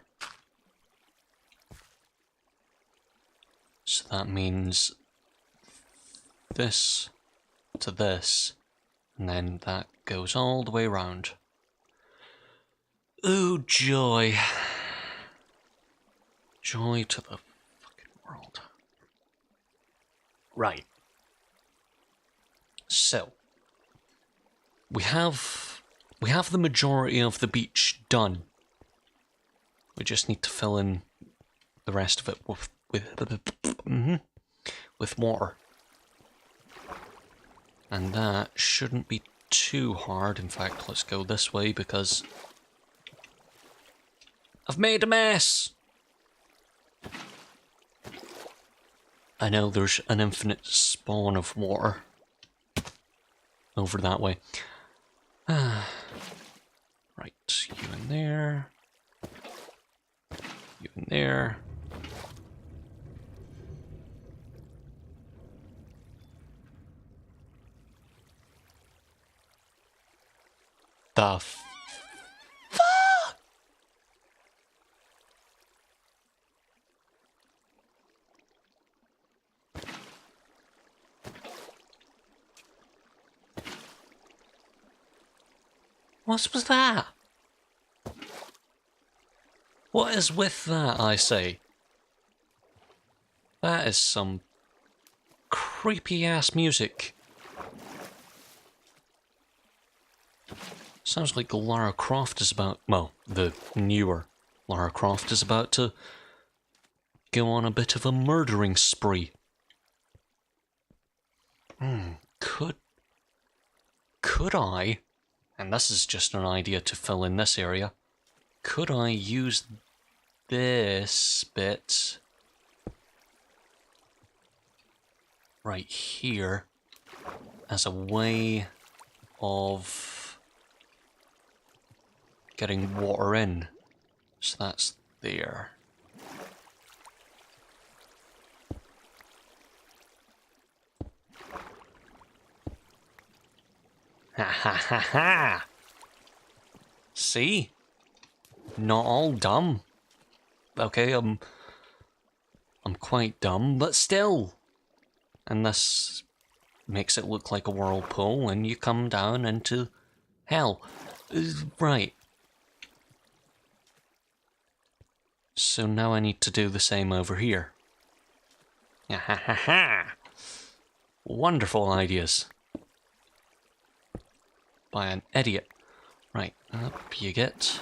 Speaker 1: So that means this to this, and then that goes all the way around. Oh, joy. Joy to the fucking world. Right. So, we have the majority of the beach done. We just need to fill in the rest of it with water. And that shouldn't be too hard. In fact, let's go this way because I've made a mess. I know there's an infinite spawn of water over that way. Right, you in there. You in there. The fuck? What was that? What is with that, I say? That is some creepy ass music. Sounds like Lara Croft is about, well, the newer Lara Croft is about to go on a bit of a murdering spree. Could I, and this is just an idea to fill in this area, could I use this bit right here as a way of getting water in? So that's there. Ha ha ha ha! See? Not all dumb. Okay, I'm quite dumb, but still. And this makes it look like a whirlpool, and you come down into hell. Right. So now I need to do the same over here. Ha ha ha ha! Wonderful ideas. By an idiot. Right, up you get.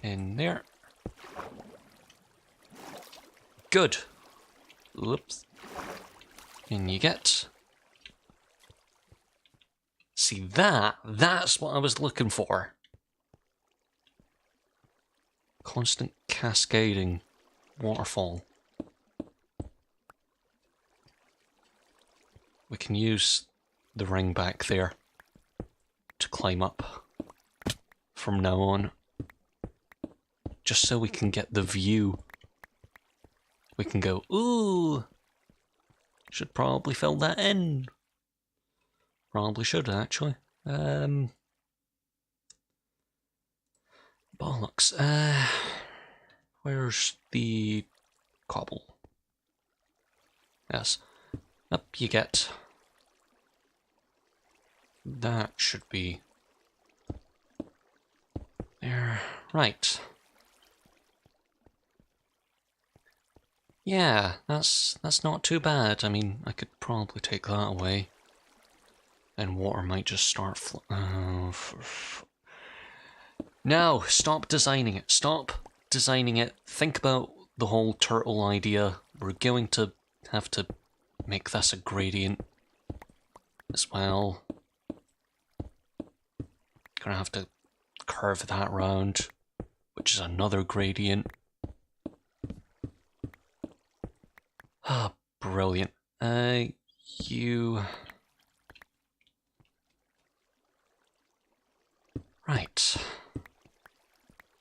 Speaker 1: In there. Good. Oops. In you get. See that's what I was looking for. Constant cascading waterfall. We can use the ring back there to climb up from now on. Just so we can get the view. We can go, ooh, should probably fill that in. Probably should, actually. Bollocks. Where's the cobble? Yes. Up you get. That should be there. Right. Yeah, that's not too bad. I mean, I could probably take that away. And water might just start No, stop designing it. Stop designing it. Think about the whole turtle idea. We're going to have to make this a gradient as well. Gonna have to curve that round, which is another gradient. Ah, brilliant. You... Right.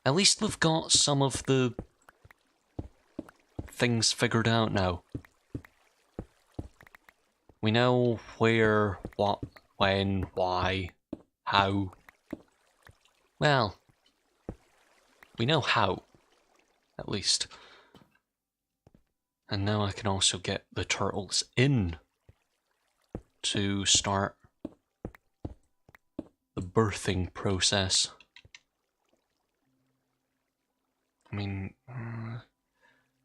Speaker 1: At least we've got some of the things figured out now. We know where, what, when, why, how. Well, we know how, at least. And now I can also get the turtles in to start the birthing process. I mean,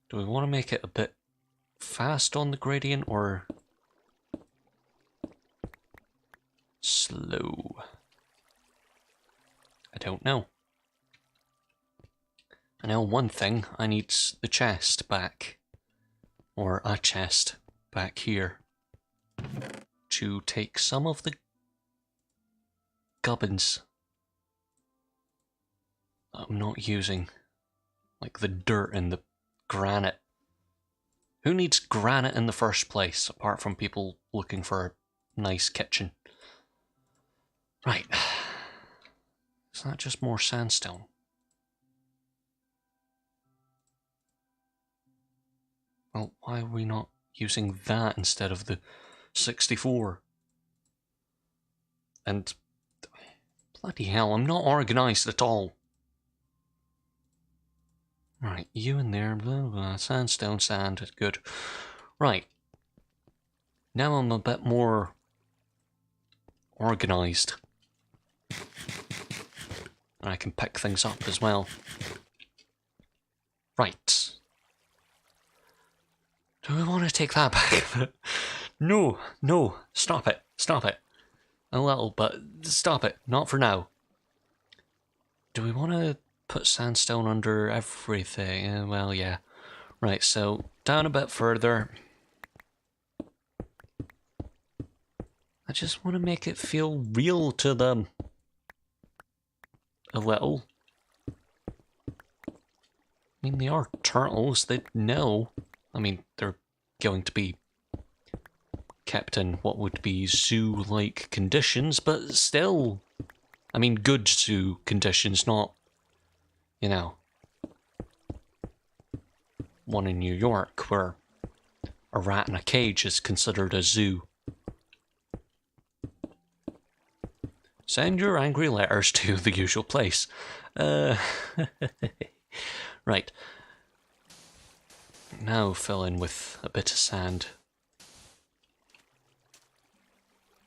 Speaker 1: do we want to make it a bit fast on the gradient or slow? I don't know. I know one thing, I need the chest back, or a chest back here, to take some of the gubbins that I'm not using, like the dirt and the granite. Who needs granite in the first place, apart from people looking for a nice kitchen? Right. Is that just more sandstone? Well, why are we not using that instead of the 64? And bloody hell, I'm not organised at all. Right, you in there, blah, blah, sandstone, sand, good. Right. Now I'm a bit more organised. And I can pick things up as well. Right. Do we want to take that back? No, no, stop it, stop it. A little, but stop it, not for now. Do we want to put sandstone under everything? Well, yeah. Right, so down a bit further. I just want to make it feel real to them. A little. I mean, they are turtles, they know. I mean, they're going to be kept in what would be zoo-like conditions, but still. I mean, good zoo conditions, not, you know, one in New York where a rat in a cage is considered a zoo. Send your angry letters to the usual place. Right. Now fill in with a bit of sand.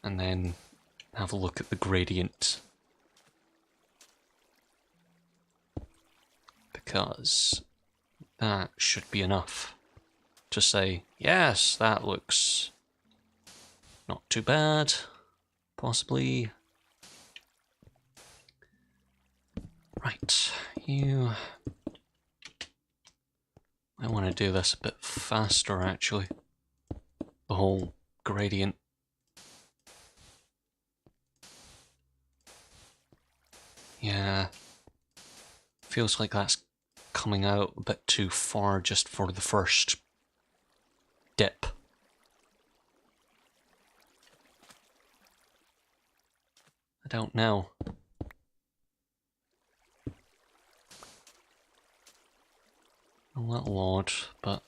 Speaker 1: And then have a look at the gradient. Because that should be enough to say, yes, that looks not too bad, possibly. Right, you... I want to do this a bit faster, actually. The whole gradient. Yeah. Feels like that's coming out a bit too far just for the first dip. I don't know. A little odd, but...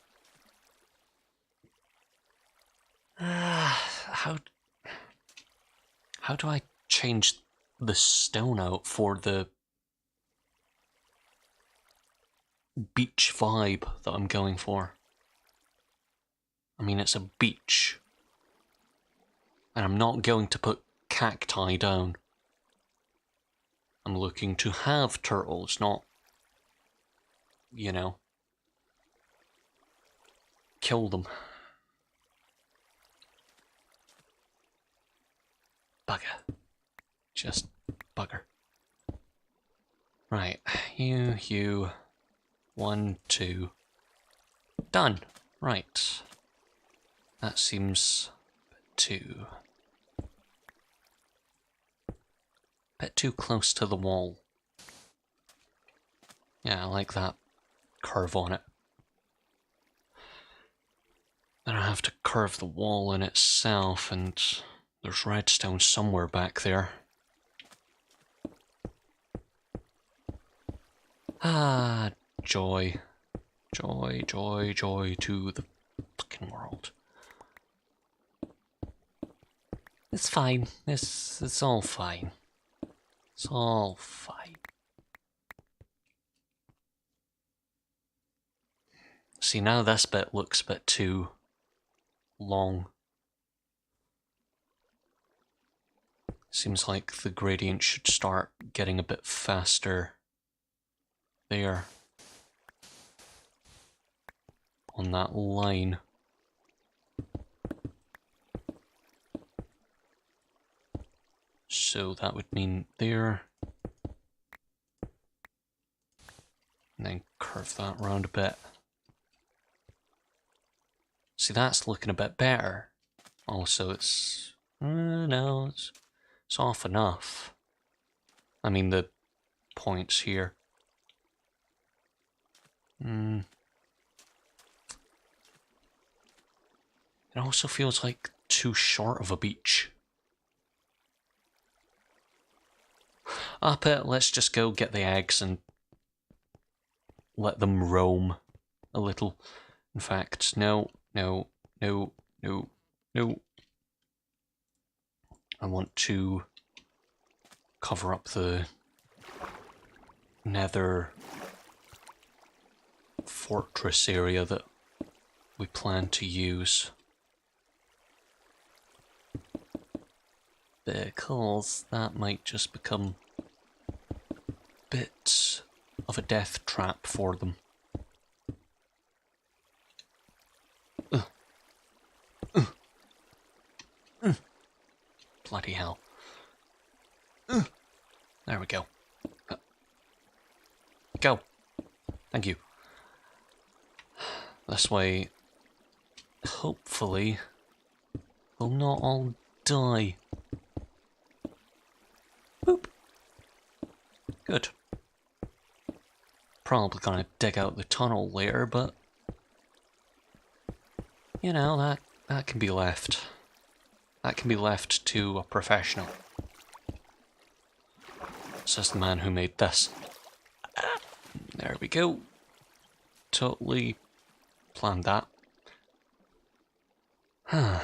Speaker 1: how do I change the stone out for the beach vibe that I'm going for? I mean, it's a beach. And I'm not going to put cacti down. I'm looking to have turtles, not, you know, kill them. Bugger. Just bugger. Right, you, 1, 2. Done. Right. That seems a bit too close to the wall. Yeah, I like that curve on it. Then I have to curve the wall in itself, and there's redstone somewhere back there. Ah, joy. Joy, joy, joy to the fucking world. It's fine. It's all fine. It's all fine. See, now this bit looks a bit too long. Seems like the gradient should start getting a bit faster there. On that line. So that would mean there. And then curve that round a bit. See, that's looking a bit better. Also, it's... no, it's off enough. I mean, the points here. It also feels like too short of a beach. Up it, let's just go get the eggs and let them roam a little. In fact, no. I want to cover up the nether fortress area that we plan to use. Because that might just become bits of a death trap for them. Bloody hell. There we go. Go. Thank you. This way, hopefully, we'll not all die. Boop. Good. Probably gonna dig out the tunnel later, but you know, that can be left. That can be left to a professional. Says the man who made this. There we go. Totally planned that. I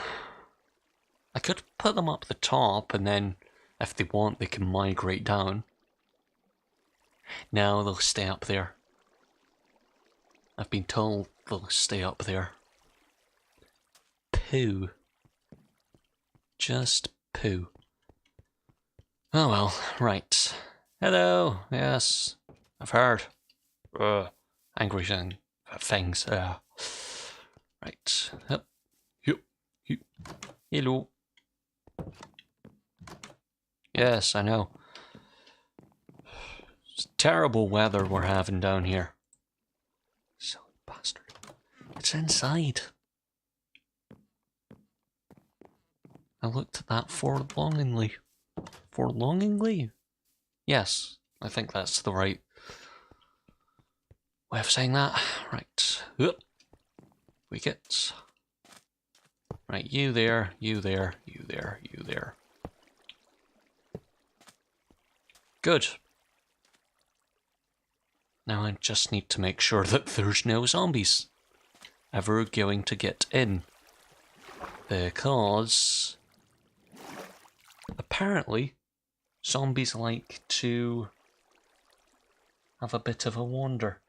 Speaker 1: could put them up the top and then, if they want, they can migrate down. No, they'll stay up there. I've been told they'll stay up there. Poo. Just poo. Oh well, right. Hello, yes, I've heard. Angry things. Right. Yep. Hello. Yes, I know. It's terrible weather we're having down here. Silly bastard. It's inside. I looked at that forlongingly. Forlongingly? Yes, I think that's the right way of saying that. Right. Wickets. Right, you there, you there, you there, you there. Good. Now I just need to make sure that there's no zombies ever going to get in. Because apparently zombies like to have a bit of a wander.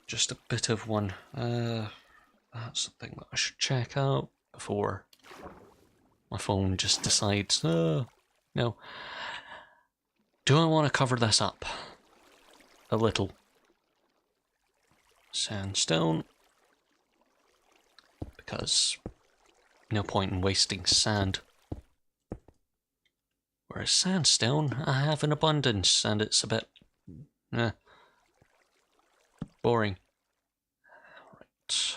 Speaker 1: Just a bit of one. That's something that I should check out before my phone just decides, no. Do I want to cover this up? A little. Sandstone. Because no point in wasting sand. Whereas sandstone, I have in abundance, and it's a bit boring. Right.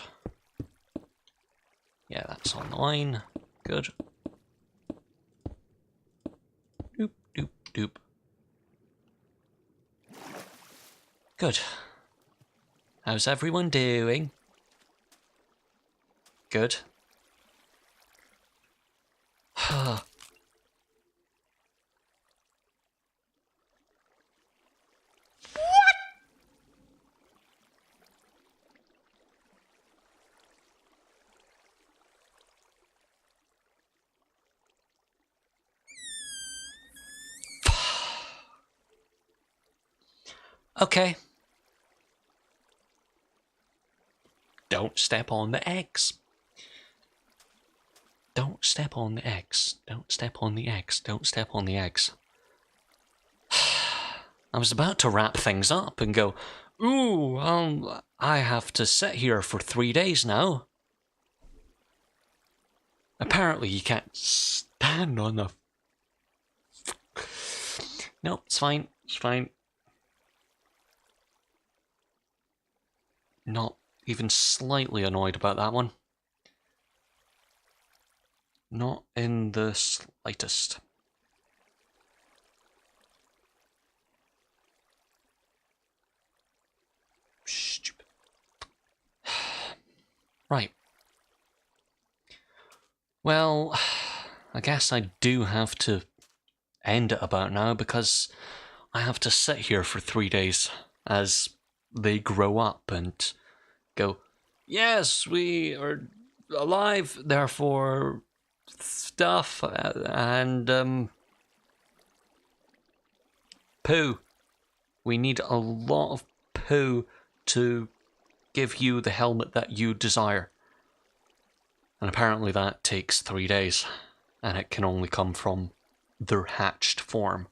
Speaker 1: Yeah, that's on the line. Good. Doop, doop, doop. Good. How's everyone doing? Good. Okay. Don't step on the eggs. Don't step on the eggs. Don't step on the eggs. Don't step on the eggs. I was about to wrap things up and go, ooh, I have to sit here for 3 days now. Apparently you can't stand on the... No, it's fine. It's fine. Not even slightly annoyed about that one. Not in the slightest. Stupid. Right. Well, I guess I do have to end it about now because I have to sit here for 3 days as they grow up and go, yes, we are alive, therefore stuff, and poo. We need a lot of poo to give you the helmet that you desire. And apparently that takes 3 days, and it can only come from their hatched form.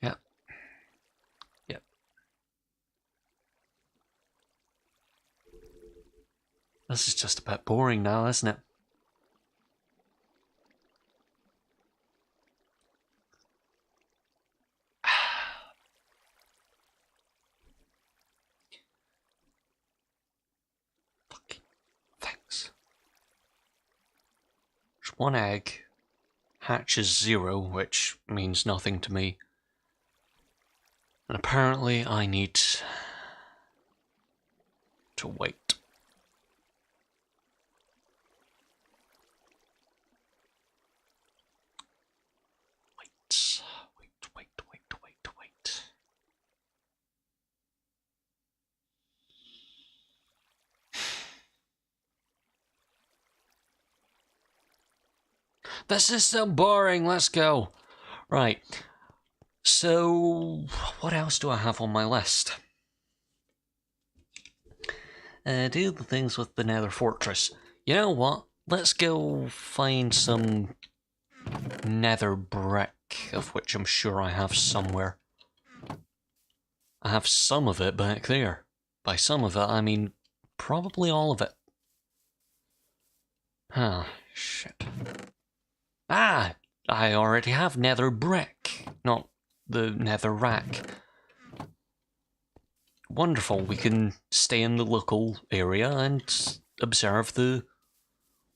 Speaker 1: Yep. Yep. This is just a bit boring now, isn't it? Fucking thanks. There's one egg, hatches 0, which means nothing to me. And apparently I need to wait. Wait. This is so boring, let's go. Right, so what else do I have on my list? Do the things with the Nether Fortress. You know what? Let's go find some Nether brick, of which I'm sure I have somewhere. I have some of it back there. By some of it, I mean probably all of it. Ah, shit. Ah, I already have Nether brick, not the Nether rack. Wonderful, we can stay in the local area and observe the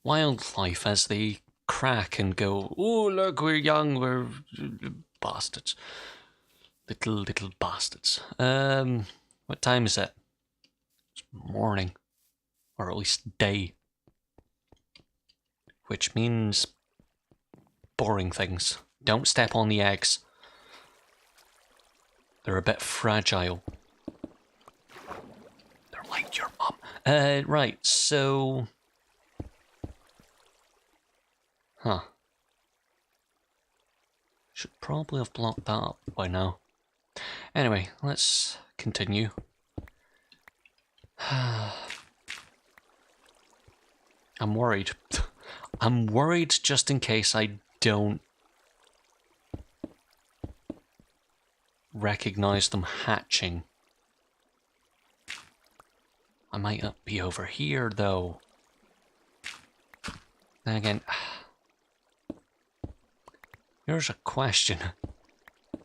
Speaker 1: wildlife as they crack and go, oh, look, we're young, we're bastards. Little bastards. What time is it? It's morning. Or at least day. Which means boring things. Don't step on the eggs. They're a bit fragile. They're like your mum. Right, so... Huh. Should probably have blocked that up by now. Anyway, let's continue. I'm worried. I'm worried just in case I don't recognize them hatching. I might not be over here though. Then again, here's a question.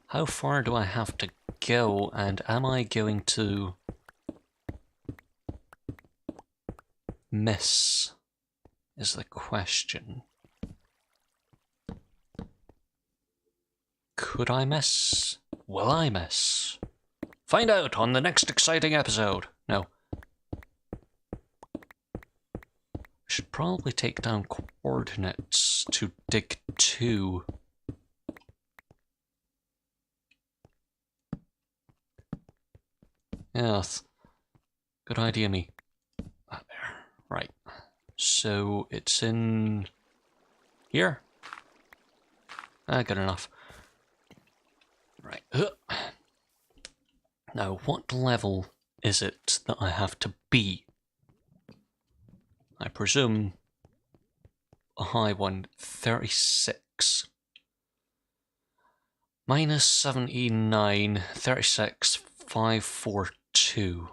Speaker 1: How far do I have to go, and am I going to miss, is the question. Could I miss? Will I miss? Find out on the next exciting episode. No. I should probably take down coordinates to dig 2. Yes. Good idea, me. There. Right. so it's in here. Good enough. Right. Now, what level is it that I have to be? I presume a high one, 36. Minus 79, 36, 542.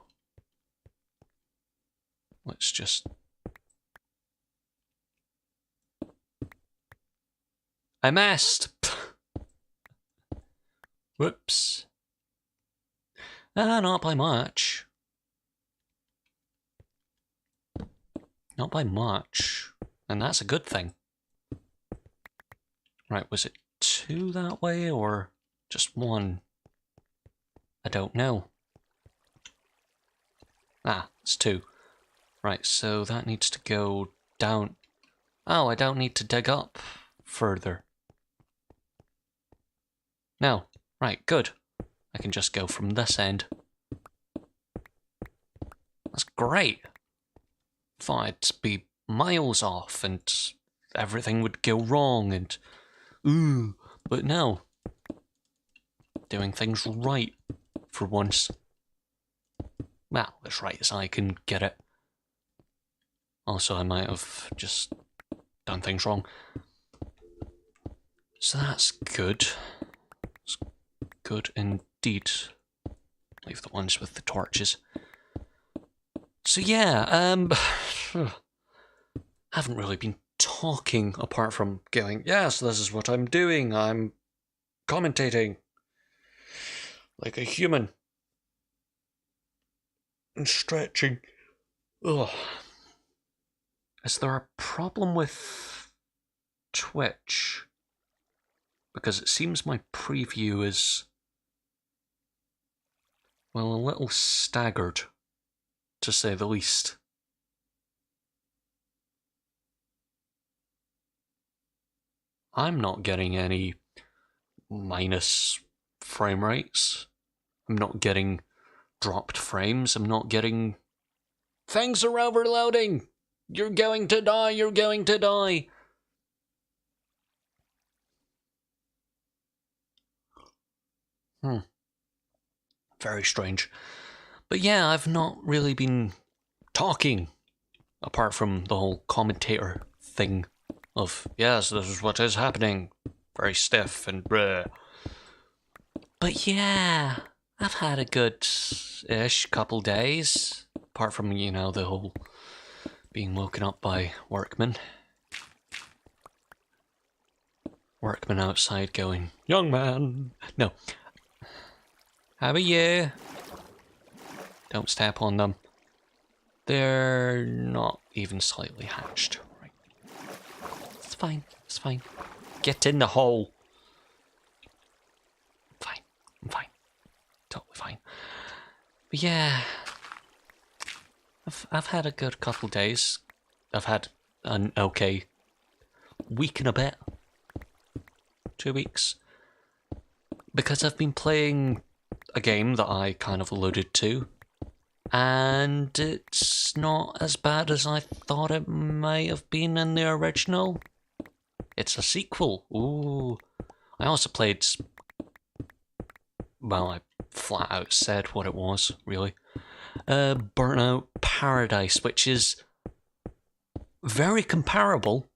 Speaker 1: Let's just... I missed! Whoops. Not by much. Not by much. And that's a good thing. Right, was it 2 that way, or just 1? I don't know. It's 2. Right, so that needs to go down. Oh, I don't need to dig up further. No. Right, good. I can just go from this end. That's great. Thought I'd be miles off and everything would go wrong and... but no. Doing things right for once. Well, as right as I can get it. Also, I might have just done things wrong. So that's good. It's good indeed. Leave the ones with the torches. So yeah, haven't really been talking apart from going, yes, this is what I'm doing. I'm commentating like a human. And stretching. Ugh. Is there a problem with Twitch? Because it seems my preview is, well, a little staggered, to say the least. I'm not getting any minus frame rates. I'm not getting dropped frames. I'm not getting... Things are overloading! You're going to die, you're going to die! Very strange. But yeah, I've not really been talking, apart from the whole commentator thing of, yes, this is what is happening. Very stiff and bleh. But yeah, I've had a good-ish couple days, apart from, you know, the whole being woken up by workmen. Workmen outside going, young man. No. How are you? Don't step on them. They're not even slightly hatched. Right. It's fine. It's fine. Get in the hole. Fine. I'm fine. Totally fine. But yeah, I've had a good couple days. I've had an okay week and a bit. 2 weeks. Because I've been playing a game that I kind of alluded to. And it's not as bad as I thought it might have been in the original. It's a sequel. Ooh. I also played... Well, I flat out said what it was, really. Burnout Paradise, which is very comparable,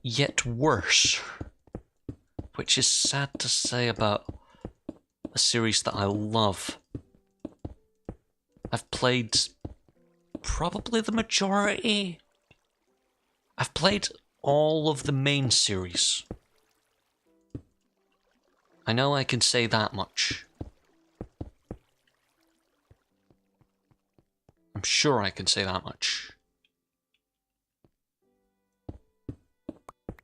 Speaker 1: yet worse. Which is sad to say about a series that I love. I've played probably the majority. I've played all of the main series. I know I can say that much. I'm sure I can say that much.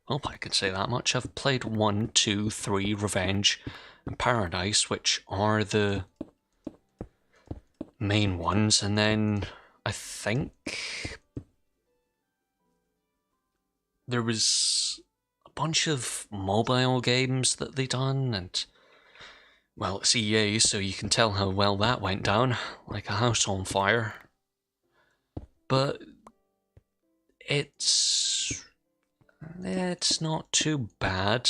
Speaker 1: Hope I can say that much. I've played 1, 2, 3, Revenge, and Paradise, which are the main ones, and then I think there was a bunch of mobile games that they done, and well, it's EA, so you can tell how well that went down, like a house on fire. but it's not too bad.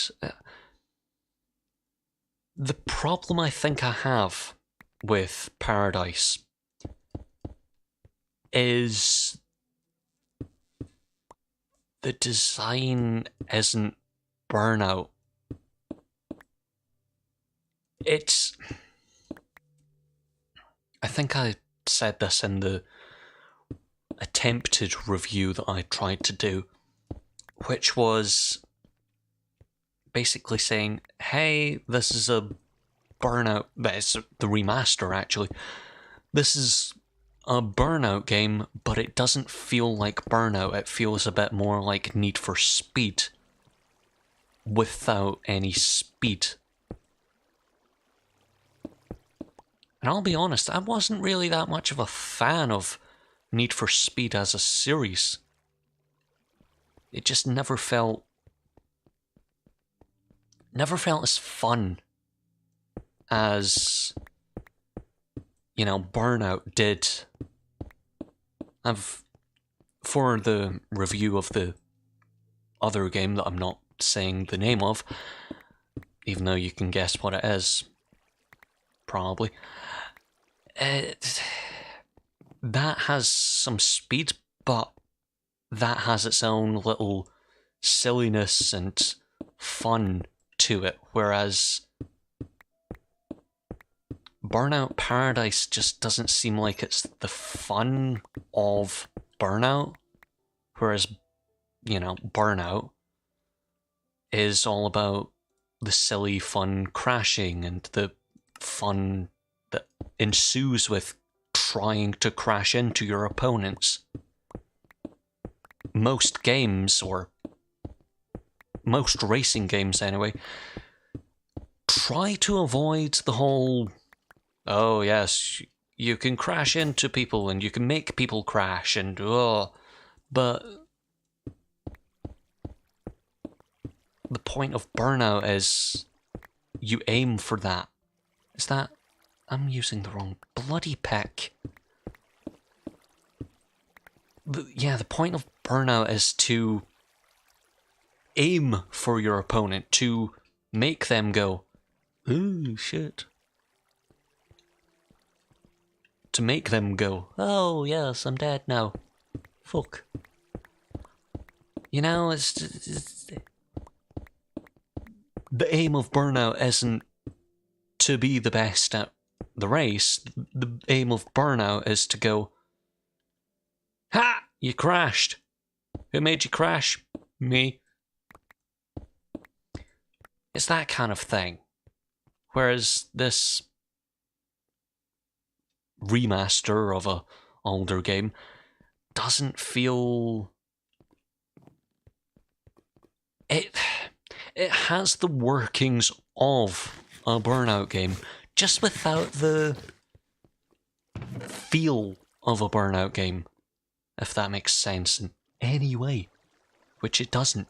Speaker 1: The problem I think I have with Paradise is the design isn't Burnout. I think I said this in the attempted review that I tried to do, which was basically saying, hey, this is a Burnout, but it's the remaster actually. This is a Burnout game, but it doesn't feel like Burnout. It feels a bit more like Need for Speed without any speed. And I'll be honest, I wasn't really that much of a fan of Need for Speed as a series. It just never felt as fun as, you know, Burnout did. For the review of the other game that I'm not saying the name of, even though you can guess what it is, probably. That has some speed, but that has its own little silliness and fun to it, whereas Burnout Paradise just doesn't seem like it's the fun of Burnout, whereas, you know, Burnout is all about the silly, fun crashing and the fun that ensues with trying to crash into your opponents. Most games, or most racing games anyway, try to avoid the whole, oh yes, you can crash into people and you can make people crash and but the point of Burnout is you aim for that. Is that... I'm using the wrong bloody pick. The point of Burnout is to aim for your opponent, to make them go, ooh, shit. To make them go, oh yes, I'm dead now. Fuck. You know, it's the aim of Burnout isn't to be the best at the race. The aim of Burnout is to go, ha! You crashed. Who made you crash? Me. It's that kind of thing. Whereas this remaster of a older game doesn't feel... It has the workings of a Burnout game, just without the feel of a Burnout game, if that makes sense in any way, which it doesn't.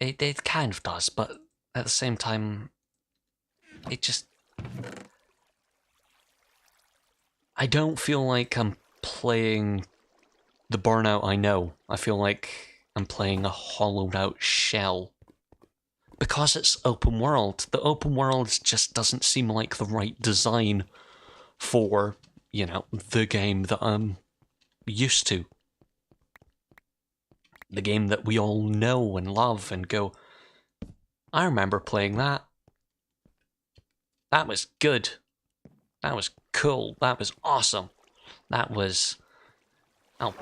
Speaker 1: It kind of does, but at the same time, it just... I don't feel like I'm playing the Burnout I know. I feel like I'm playing a hollowed out shell. Because it's open world, the open world just doesn't seem like the right design for, you know, the game that I'm used to. The game that we all know and love and go, I remember playing that. That was good. That was cool. That was awesome. That was... oh,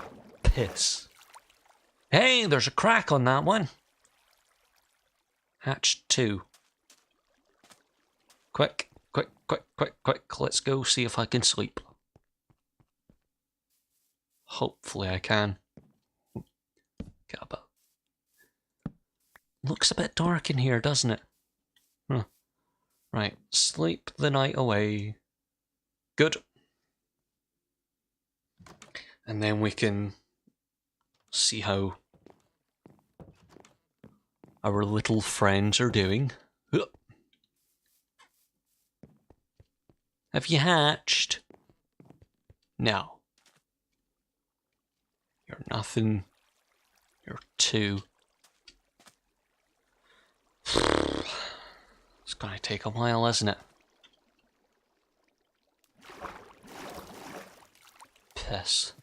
Speaker 1: piss. Hey, there's a crack on that one. Hatch 2. Quick. Let's go see if I can sleep. Hopefully I can. Get up. Looks a bit dark in here, doesn't it? Huh. Right, sleep the night away. Good. And then we can see how our little friends are doing. Have you hatched? No. You're nothing. You're 2. It's gonna take a while, isn't it? Piss.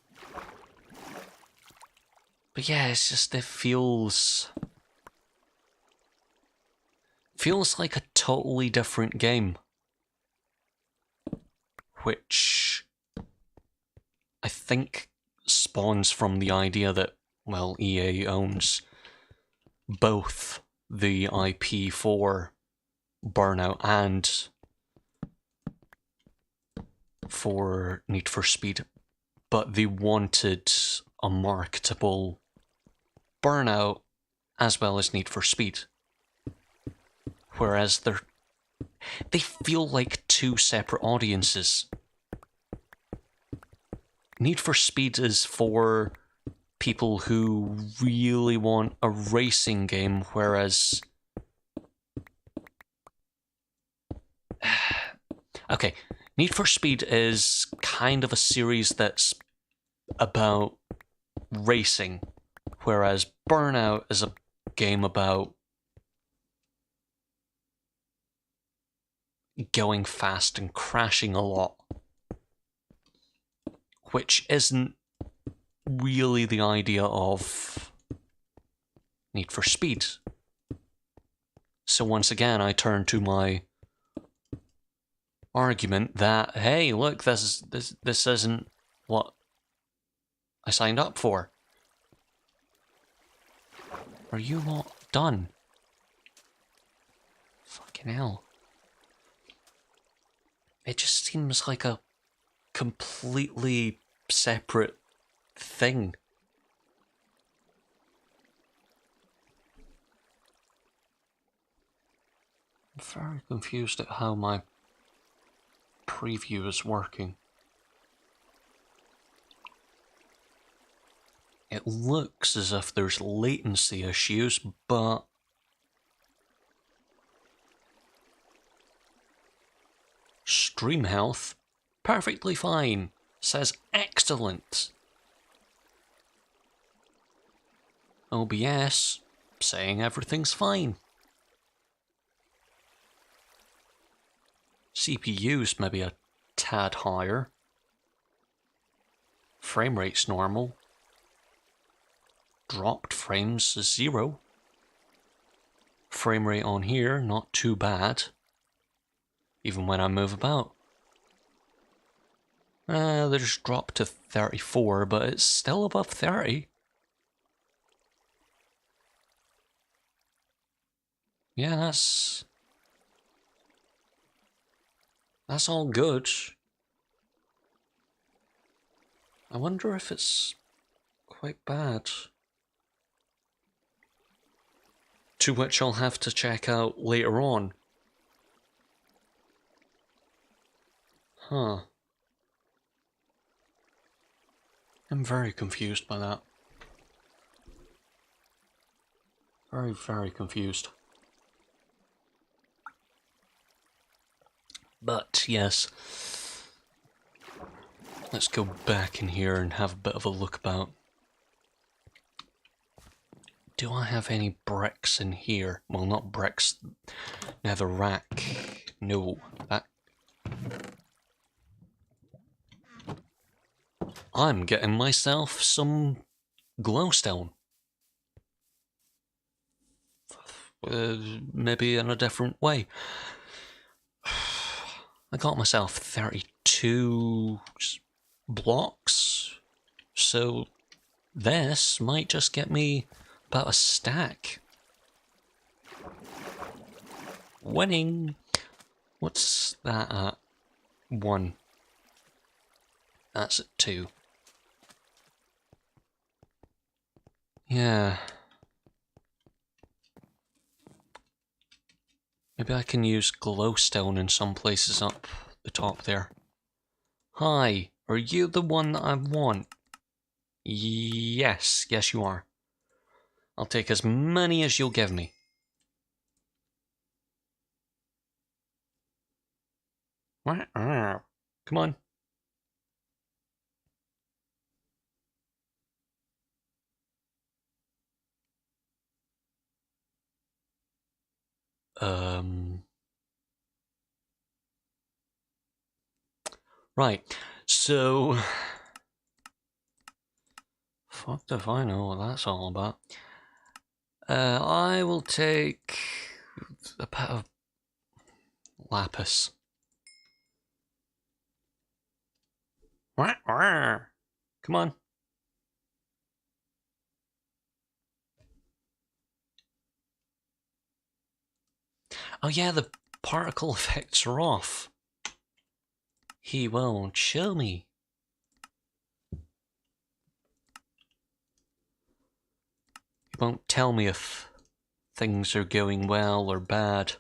Speaker 1: But yeah, it's just, it feels like a totally different game. Which I think spawns from the idea that, well, EA owns both the IP for Burnout and for Need for Speed, but they wanted a marketable Burnout as well as Need for Speed. Whereas they feel like 2 separate audiences. Need for Speed is for people who really want a racing game, whereas... Okay, Need for Speed is kind of a series that's about racing, whereas Burnout is a game about going fast and crashing a lot, which isn't really the idea of Need for Speed. So once again, I turn to my argument that, hey, look, this isn't what I signed up for. Are you not done? Fucking hell. It just seems like a completely separate thing. I'm very confused at how my preview is working. It looks as if there's latency issues, but stream health, perfectly fine. Says excellent. OBS, saying everything's fine. CPU's maybe a tad higher. Frame rate's normal. Dropped frames is 0. Frame rate on here, not too bad. Even when I move about. There's dropped to 34, but it's still above 30. Yeah, that's all good. I wonder if it's quite bad. To which I'll have to check out later on. Huh. I'm very confused by that. Very, very confused. But, yes. Let's go back in here and have a bit of a look about. Do I have any bricks in here? Well, not bricks. Nether rack. No. That... I'm getting myself some glowstone. Maybe in a different way. I got myself 32 blocks, so this might just get me about a stack. Winning! What's that at? 1. That's at 2. Yeah. Maybe I can use glowstone in some places up the top there. Hi, are you the one that I want? Yes, yes you are. I'll take as many as you'll give me. Come on. Right, so... Fuck if I know what that's all about. I will take a bit of lapis. Come on. Oh yeah, the particle effects are off. He won't show me. He won't tell me if things are going well or bad.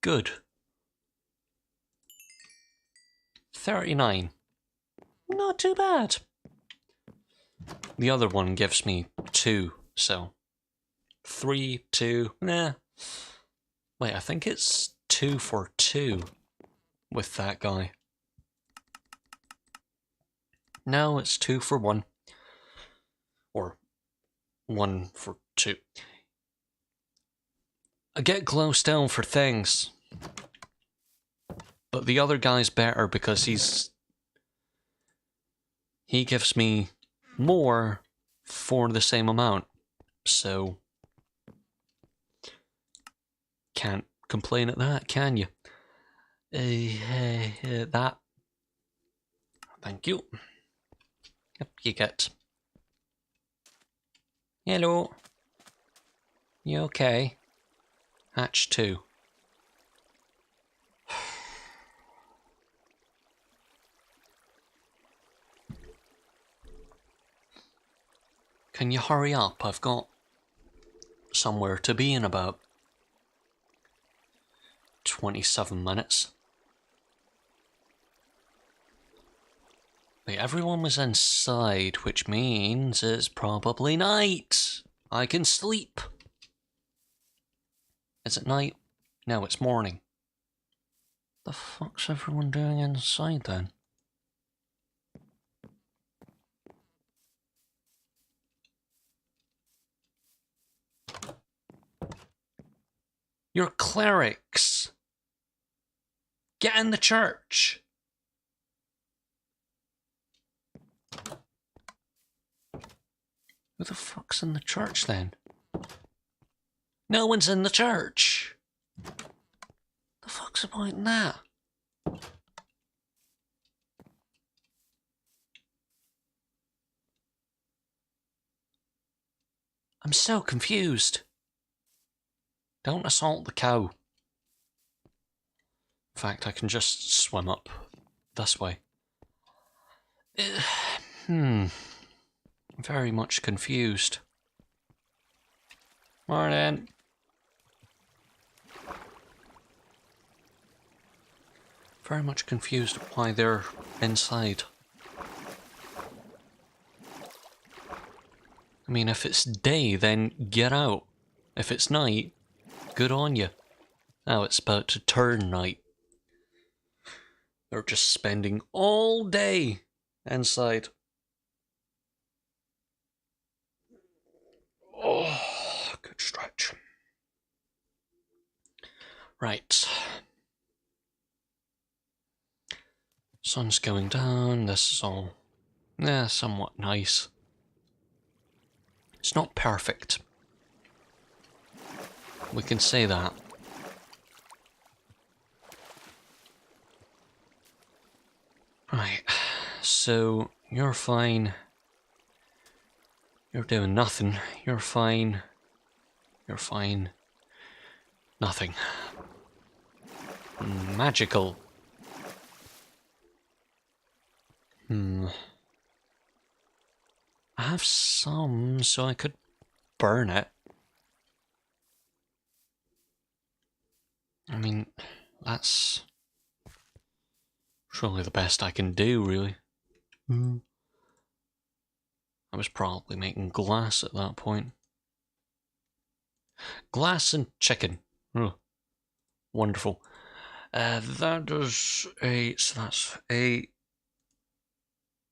Speaker 1: Good. 39. Not too bad. The other one gives me 2, so 3, 2, nah. Wait, I think it's 2 for 2 with that guy. No, it's 2 for 1. Or 1 for 2. I get glow stone for things. But the other guy's better because he gives me more for the same amount. So can't complain at that, can you? That. Thank you. Yep, you get. Hello. You okay? Hatch 2. Can you hurry up? I've got somewhere to be in about 27 minutes. Wait, everyone was inside, which means it's probably night. I can sleep. Is it night? No, it's morning. The fuck's everyone doing inside then? You're clerics. Get in the church. Who the fuck's in the church then? No one's in the church. The fuck's the point in that? I'm so confused. Don't assault the cow. In fact, I can just swim up this way. Very much confused. Morning. Very much confused why they're inside. I mean, if it's day, then get out. If it's night, good on you. Now it's about to turn night. They're just spending all day inside. Oh, good stretch. Right. Sun's going down. This is all, somewhat nice. It's not perfect. We can say that. Right, so you're fine. You're doing nothing. You're fine. You're fine. Nothing. Magical. I have some, so I could burn it. I mean, that's surely the best I can do, really. I was probably making glass at that point. Glass and chicken. Oh, wonderful. That is a... So that's a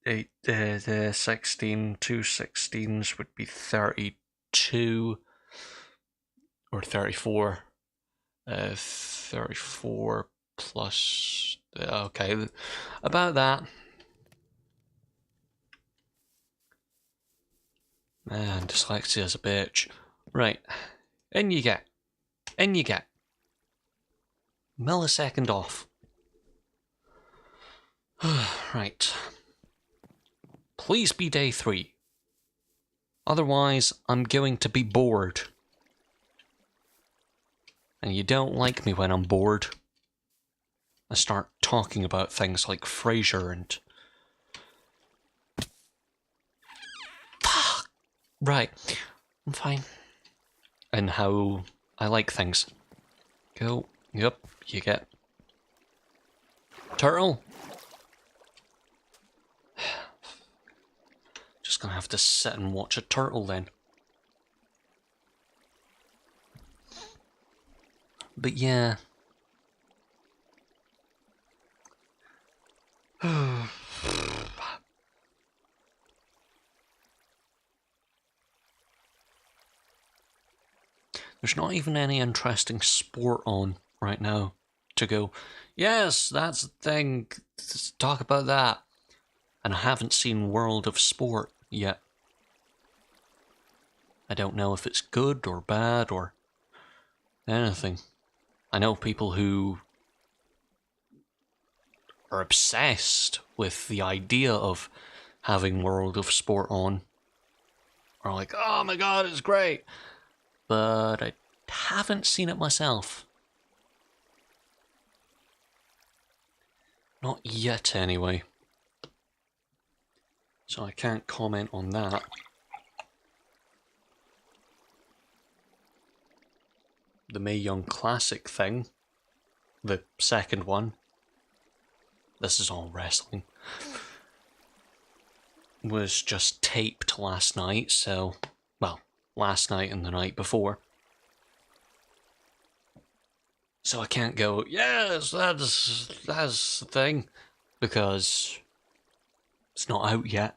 Speaker 1: the 16, two 16s would be 32 or 34. 34 plus. Okay, about that. Man, dyslexia's a bitch. Right, in you get. In you get. Millisecond off. Right. Please be day 3. Otherwise, I'm going to be bored. And you don't like me when I'm bored. I start talking about things like Frasier and... Fuck! Right. I'm fine. And how I like things. Go. Yep, you get. Turtle? Just gonna have to sit and watch a turtle then. But yeah. There's not even any interesting sport on right now to go, yes, that's the thing, let's talk about that. And I haven't seen World of Sport yet. I don't know if it's good or bad or anything. I know people who are obsessed with the idea of having World of Sport on. Are like, oh my god, it's great. But I haven't seen it myself. Not yet, anyway. So I can't comment on that. The Mae Young Classic thing, the second one, this is all wrestling, was just taped last night, so, well, last night and the night before. So I can't go, yes, that's the thing, because it's not out yet.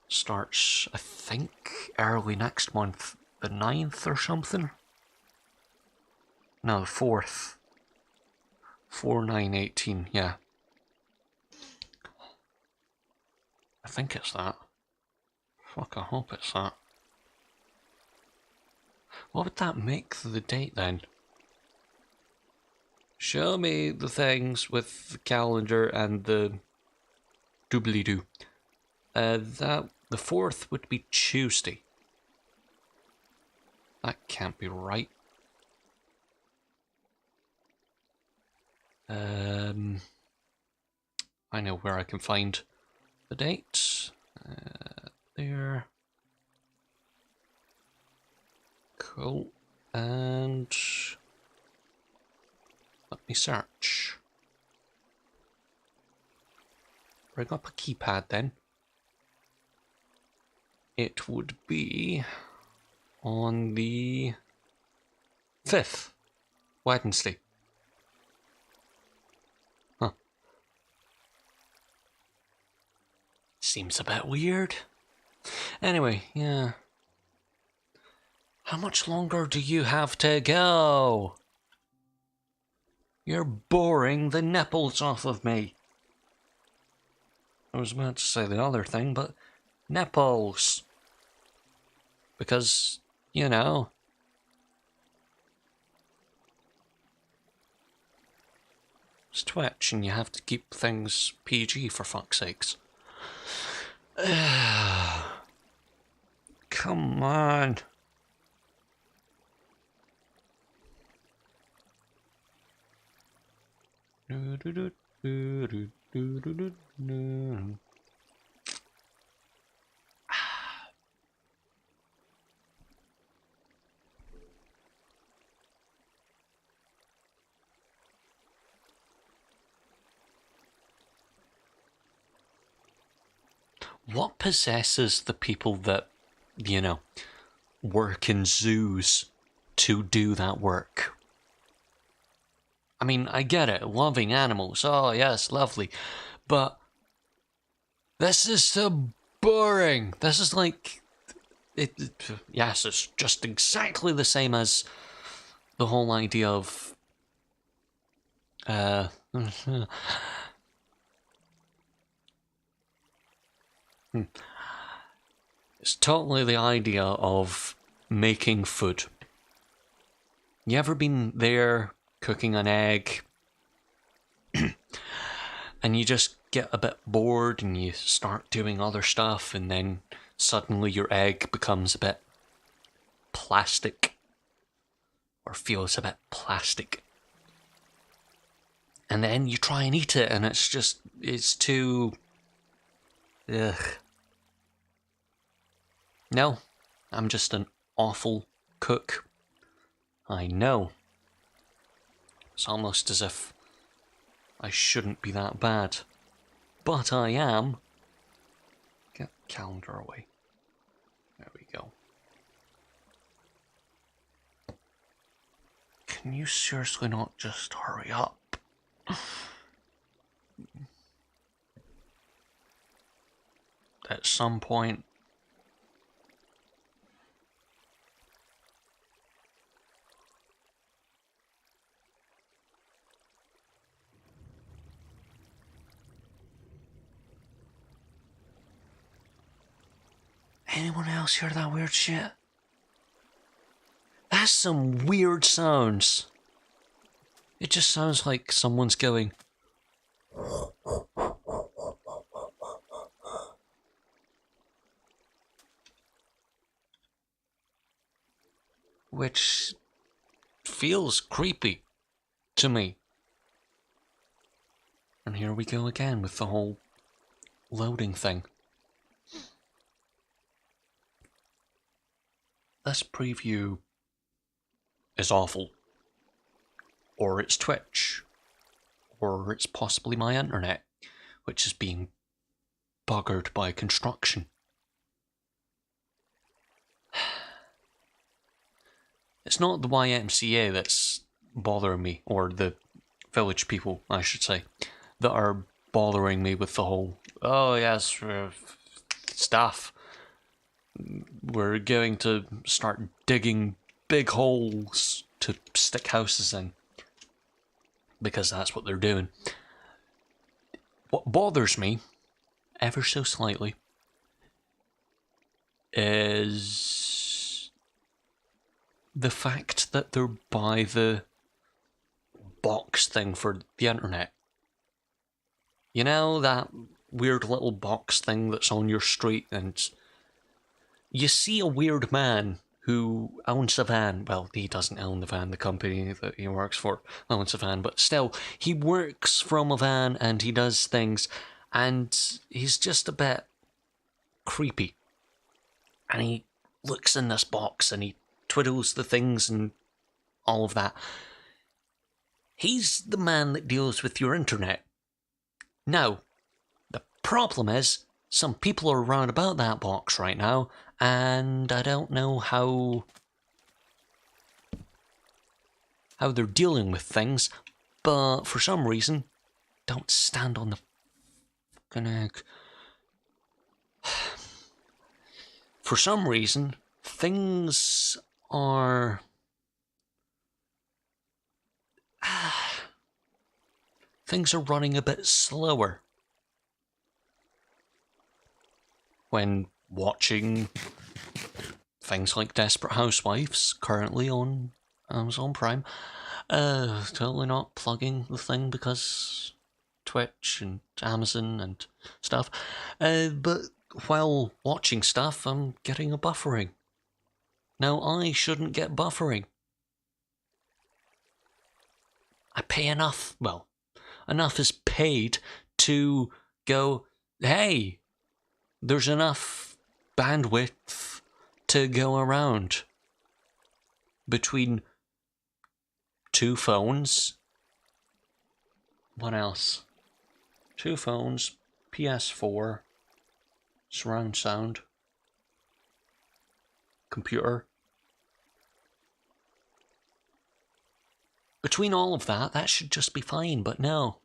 Speaker 1: Starts, I think, early next month, the 9th or something? No, the 4th. 4/9/18, yeah. I think it's that. Fuck, I hope it's that. What would that make the date then? Show me the things with the calendar and the doobly-doo. That the 4th would be Tuesday. That can't be right. I know where I can find the date. There. Cool. And let me search. Bring up a keypad then. It would be on the 5th, Wednesday. Huh. Seems a bit weird. Anyway, yeah. How much longer do you have to go? You're boring the nipples off of me. I was about to say the other thing, but nipples. Because, you know. It's Twitch and you have to keep things PG for fuck's sakes. Come on. What possesses the people that, you know, work in zoos to do that work? I mean, I get it, loving animals, oh yes, lovely, but This is so boring. This is like... yes, it's just exactly the same as the whole idea of... It's totally the idea of making food. You ever been there cooking an egg and you just get a bit bored and you start doing other stuff and then suddenly your egg becomes a bit plastic or feels a bit plastic? And then you try and eat it and it's too... ugh. No, I'm just an awful cook. I know. It's almost as if I shouldn't be that bad. But I am. Get the calendar away. There we go. Can you seriously not just hurry up? At some point... Anyone else hear that weird shit? That's some weird sounds. It just sounds like someone's going... which feels creepy to me. And here we go again with the whole loading thing. This preview is awful. Or it's Twitch. Or it's possibly my internet, which is being buggered by construction. It's not the YMCA that's bothering me, or the village people, I should say, that are bothering me with the whole, oh yes, stuff. We're going to start digging big holes to stick houses in. Because that's what they're doing. What bothers me, ever so slightly, is the fact that they're by the box thing for the internet. You know, that weird little box thing that's on your street, and you see a weird man who owns a van. Well, he doesn't own the van, the company that he works for owns a van, but still, he works from a van and he does things, and he's just a bit creepy. And he looks in this box and he twiddles the things and all of that. He's the man that deals with your internet. Now, the problem is, some people are around about that box right now, and I don't know how they're dealing with things, but for some reason, don't stand on the fucking egg. For some reason, things are... things are running a bit slower when watching things like Desperate Housewives, currently on Amazon Prime. Totally not plugging the thing because Twitch and Amazon and stuff. But while watching stuff, I'm getting a buffering. Now, I shouldn't get buffering. I pay enough, well, enough is paid to go, hey, there's enough bandwidth to go around between two phones. What else? Two phones, PS4, surround sound, computer. Between all of that, that should just be fine, but no.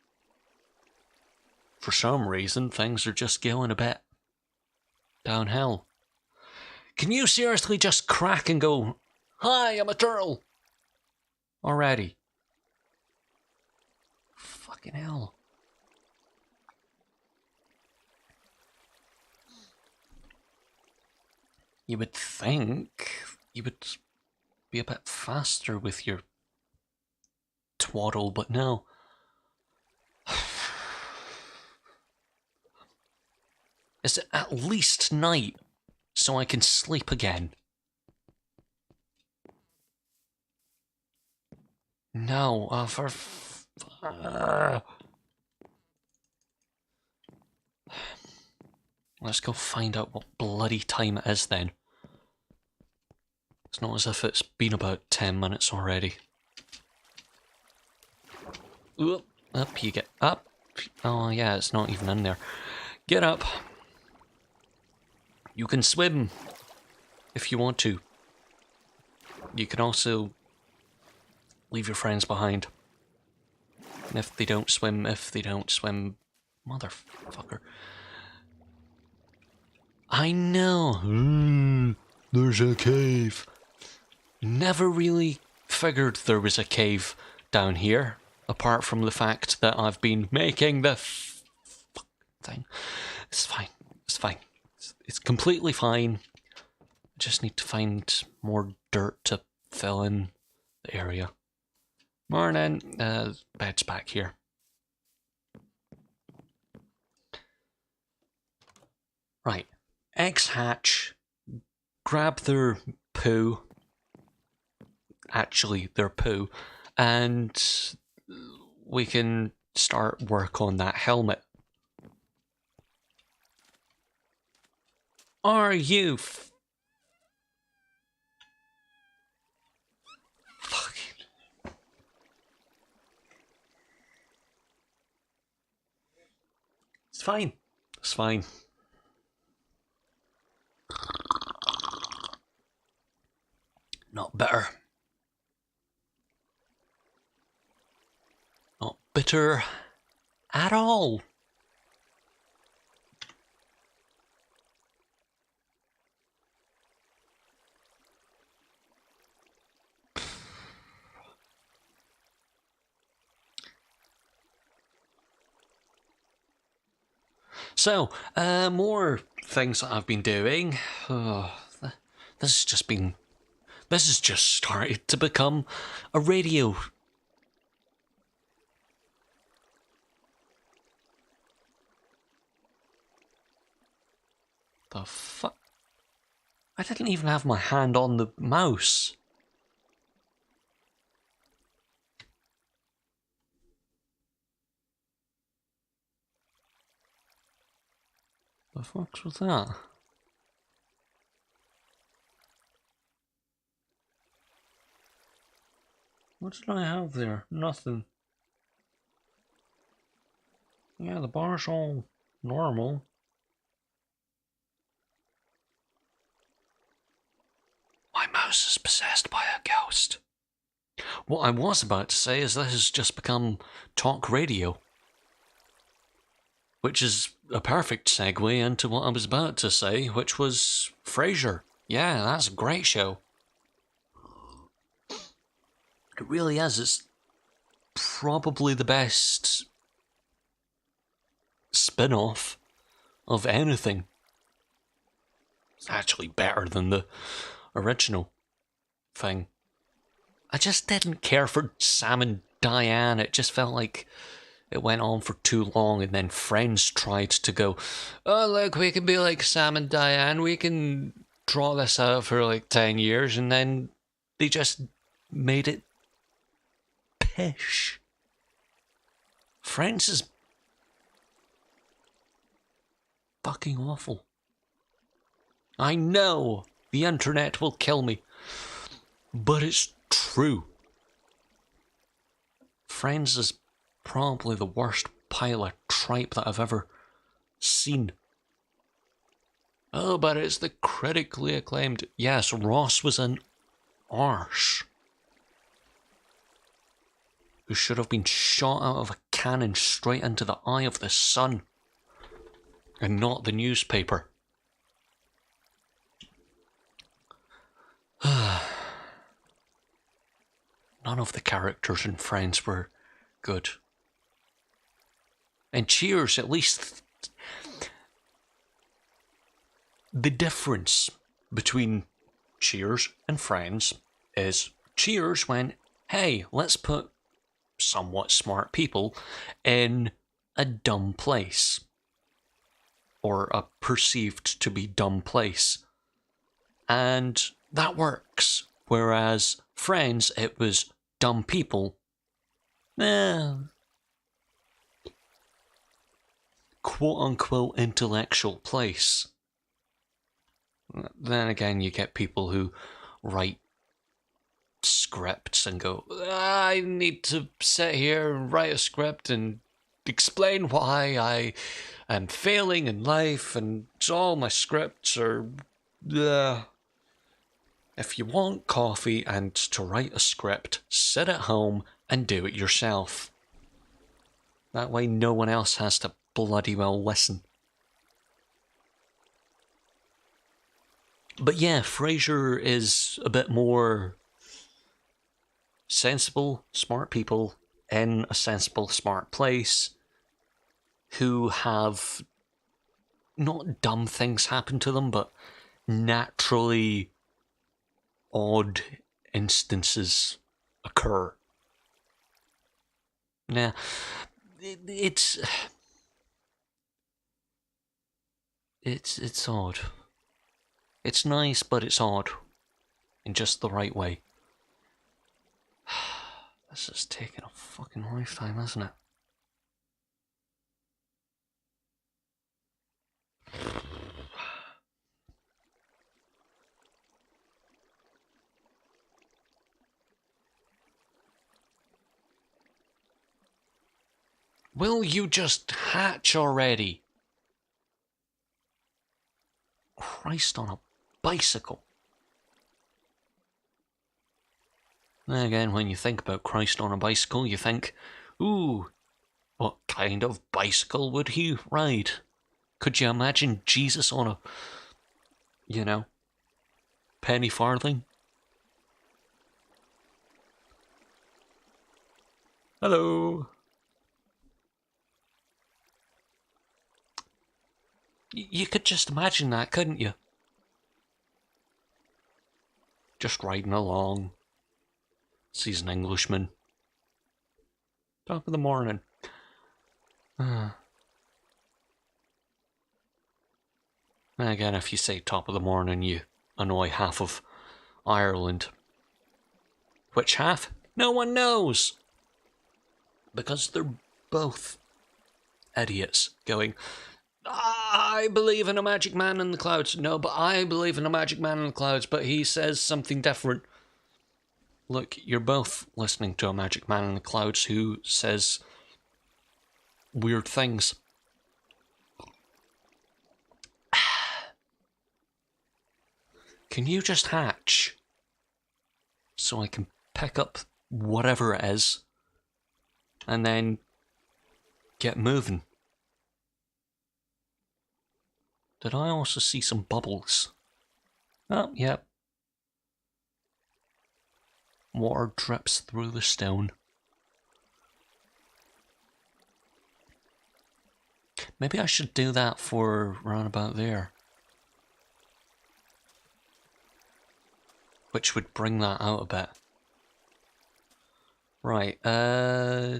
Speaker 1: for some reason, things are just going a bit downhill. Can you seriously just crack and go, "Hi, I'm a turtle"? Already. Fucking hell. You would think you would be a bit faster with your twaddle, but no. Is it at least night so I can sleep again? No, let's go find out what bloody time it is then. It's not as if it's been about 10 minutes already. Ooh, up you get. Up. Oh yeah, it's not even in there. Get up. You can swim if you want to. You can also leave your friends behind. And if they don't swim, motherfucker. I know. There's a cave. Never really figured there was a cave down here, apart from the fact that I've been making the thing. It's fine. It's fine. It's completely fine. I just need to find more dirt to fill in the area. Morning. Bed's back here. Right. Eggs hatch. Grab their poo. Actually, their poo. And we can start work on that helmet. Are you fucking... It's fine. It's fine. Not bitter. Not bitter at all. So, more things that I've been doing. This has just started to become a radio. The fuck? I didn't even have my hand on the mouse. The fuck's with that? What did I have there? Nothing. Yeah, the bar's all normal. My mouse is possessed by a ghost. What I was about to say is this has just become talk radio. Which is a perfect segue into what I was about to say, which was Frasier. Yeah, that's a great show. It really is. It's probably the best spin-off of anything. It's actually better than the original thing. I just didn't care for Sam and Diane. It just felt like it went on for too long, and then Friends tried to go, "Oh, look, we can be like Sam and Diane. We can draw this out for like 10 years," and then they just made it pish. Friends is fucking awful. I know the internet will kill me, but it's true. Friends is probably the worst pile of tripe that I've ever seen. Oh, but it's the critically acclaimed. Yes, Ross was an arse who should have been shot out of a cannon straight into the eye of the sun. and not the newspaper. None of the characters in Friends were good. And Cheers, at least the difference between Cheers and Friends is Cheers went, hey, let's put somewhat smart people in a dumb place. Or a perceived to be dumb place. And that works. Whereas Friends, it was dumb people. Quote-unquote intellectual place. Then again, you get people who write scripts and go, I need to sit here and write a script and explain why I am failing in life and all my scripts are... If you want coffee and to write a script, sit at home and do it yourself. That way no one else has to bloody well listen. But yeah, Frasier is a bit more sensible, smart people in a sensible, smart place who have not dumb things happen to them, but naturally odd instances occur. Nah, it's odd. It's nice, but it's odd. In just the right way. This is taking a fucking lifetime, isn't it? Will you just hatch already? Christ on a bicycle. Then again, when you think about Christ on a bicycle, you think, ooh, what kind of bicycle would he ride? Could you imagine Jesus on a, penny farthing? Hello. You could just imagine that, couldn't you? Just riding along. Sees an Englishman. Top of the morning. Again, if you say top of the morning, you annoy half of Ireland. Which half? No one knows! Because they're both idiots going, I believe in a magic man in the clouds. No, but I believe in a magic man in the clouds, but he says something different. Look, you're both listening to a magic man in the clouds who says weird things. Can you just hatch? So I can pick up whatever it is and then get moving. Did I also see some bubbles? Oh, yep. Water drips through the stone. Maybe I should do that for round about there. Which would bring that out a bit. Right, oh,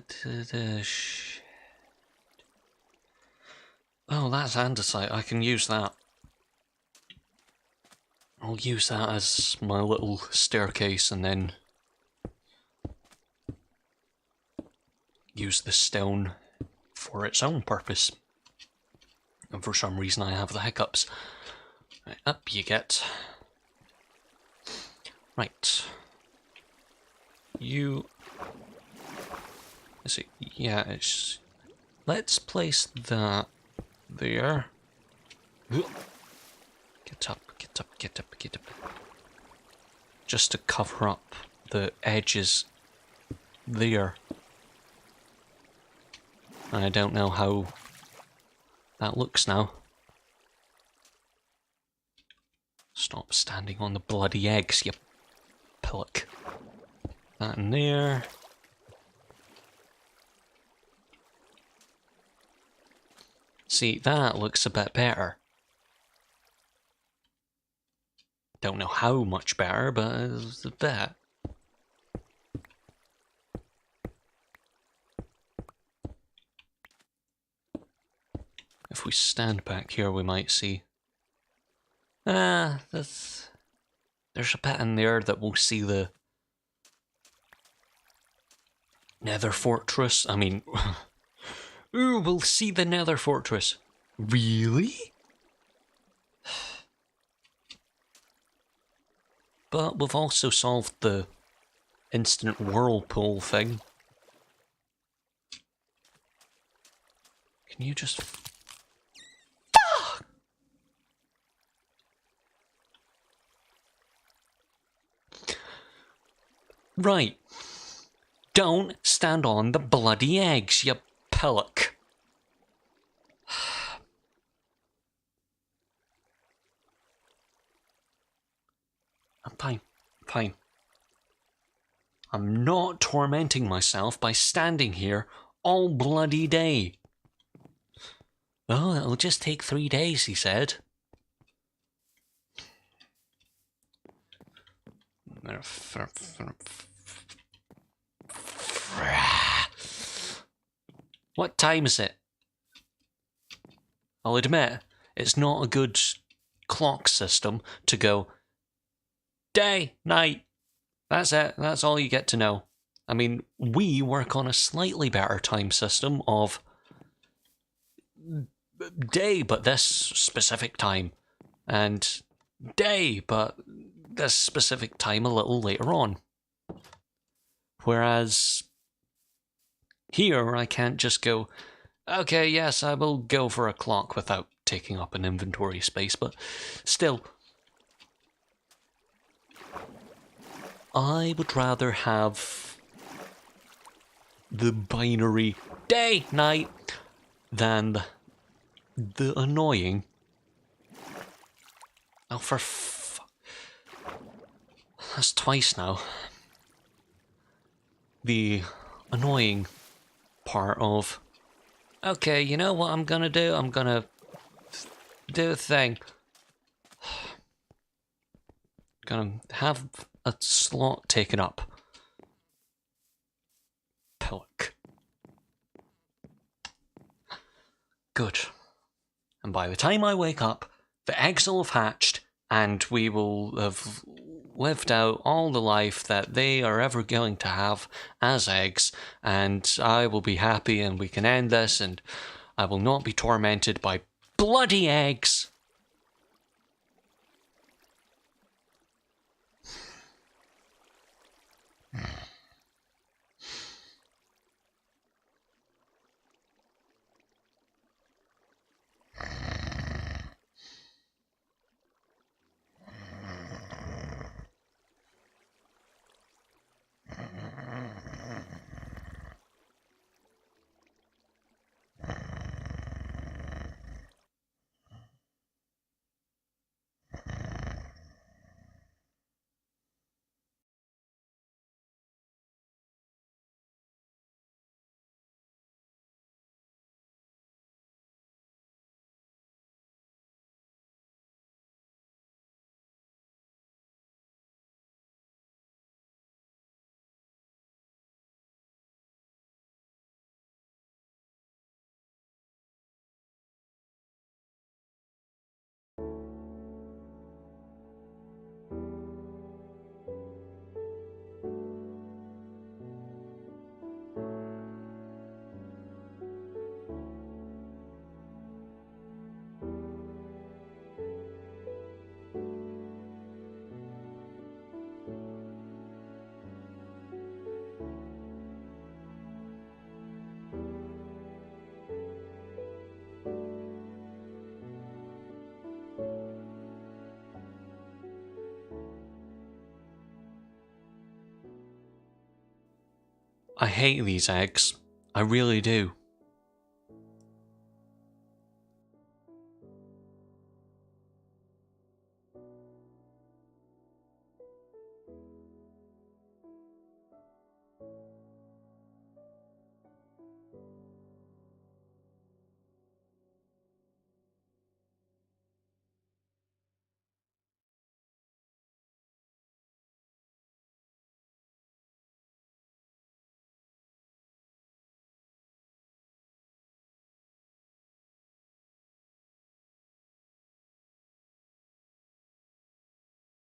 Speaker 1: that's andesite. I can use that. I'll use that as my little staircase and then use the stone for its own purpose. And for some reason I have the hiccups. Right, up you get. Right. You... Let's see. Yeah, it's... Let's place that there. Get up, get up, get up, get up. Just to cover up the edges there. I don't know how that looks now. Stop standing on the bloody eggs, you pillock. That in there. See, that looks a bit better. Don't know how much better, but it's a bit. If we stand back here, we might see. There's a bit in there that we'll see the Nether Fortress. I mean, ooh, we'll see the Nether Fortress. Really? But we've also solved the instant whirlpool thing. Can you just... Right. Don't stand on the bloody eggs, you pillock. I'm fine. Fine. I'm not tormenting myself by standing here all bloody day. Oh, it'll just take 3 days, he said. What time is it? I'll admit, it's not a good clock system to go day, night. That's it. That's all you get to know. I mean, we work on a slightly better time system of day, but this specific time, and day, but this specific time a little later on. Whereas here, I can't just go, okay, yes, I will go for a clock without taking up an inventory space, but still, I would rather have the binary day, night, than the annoying. Oh, that's twice now. The annoying part of, okay, you know what I'm gonna do? I'm gonna do a thing. Gonna have a slot taken up. Pillock. Good. And by the time I wake up, the eggs will have hatched, and we will have lived out all the life that they are ever going to have as eggs, and I will be happy and we can end this, and I will not be tormented by bloody eggs. I hate these eggs. I really do.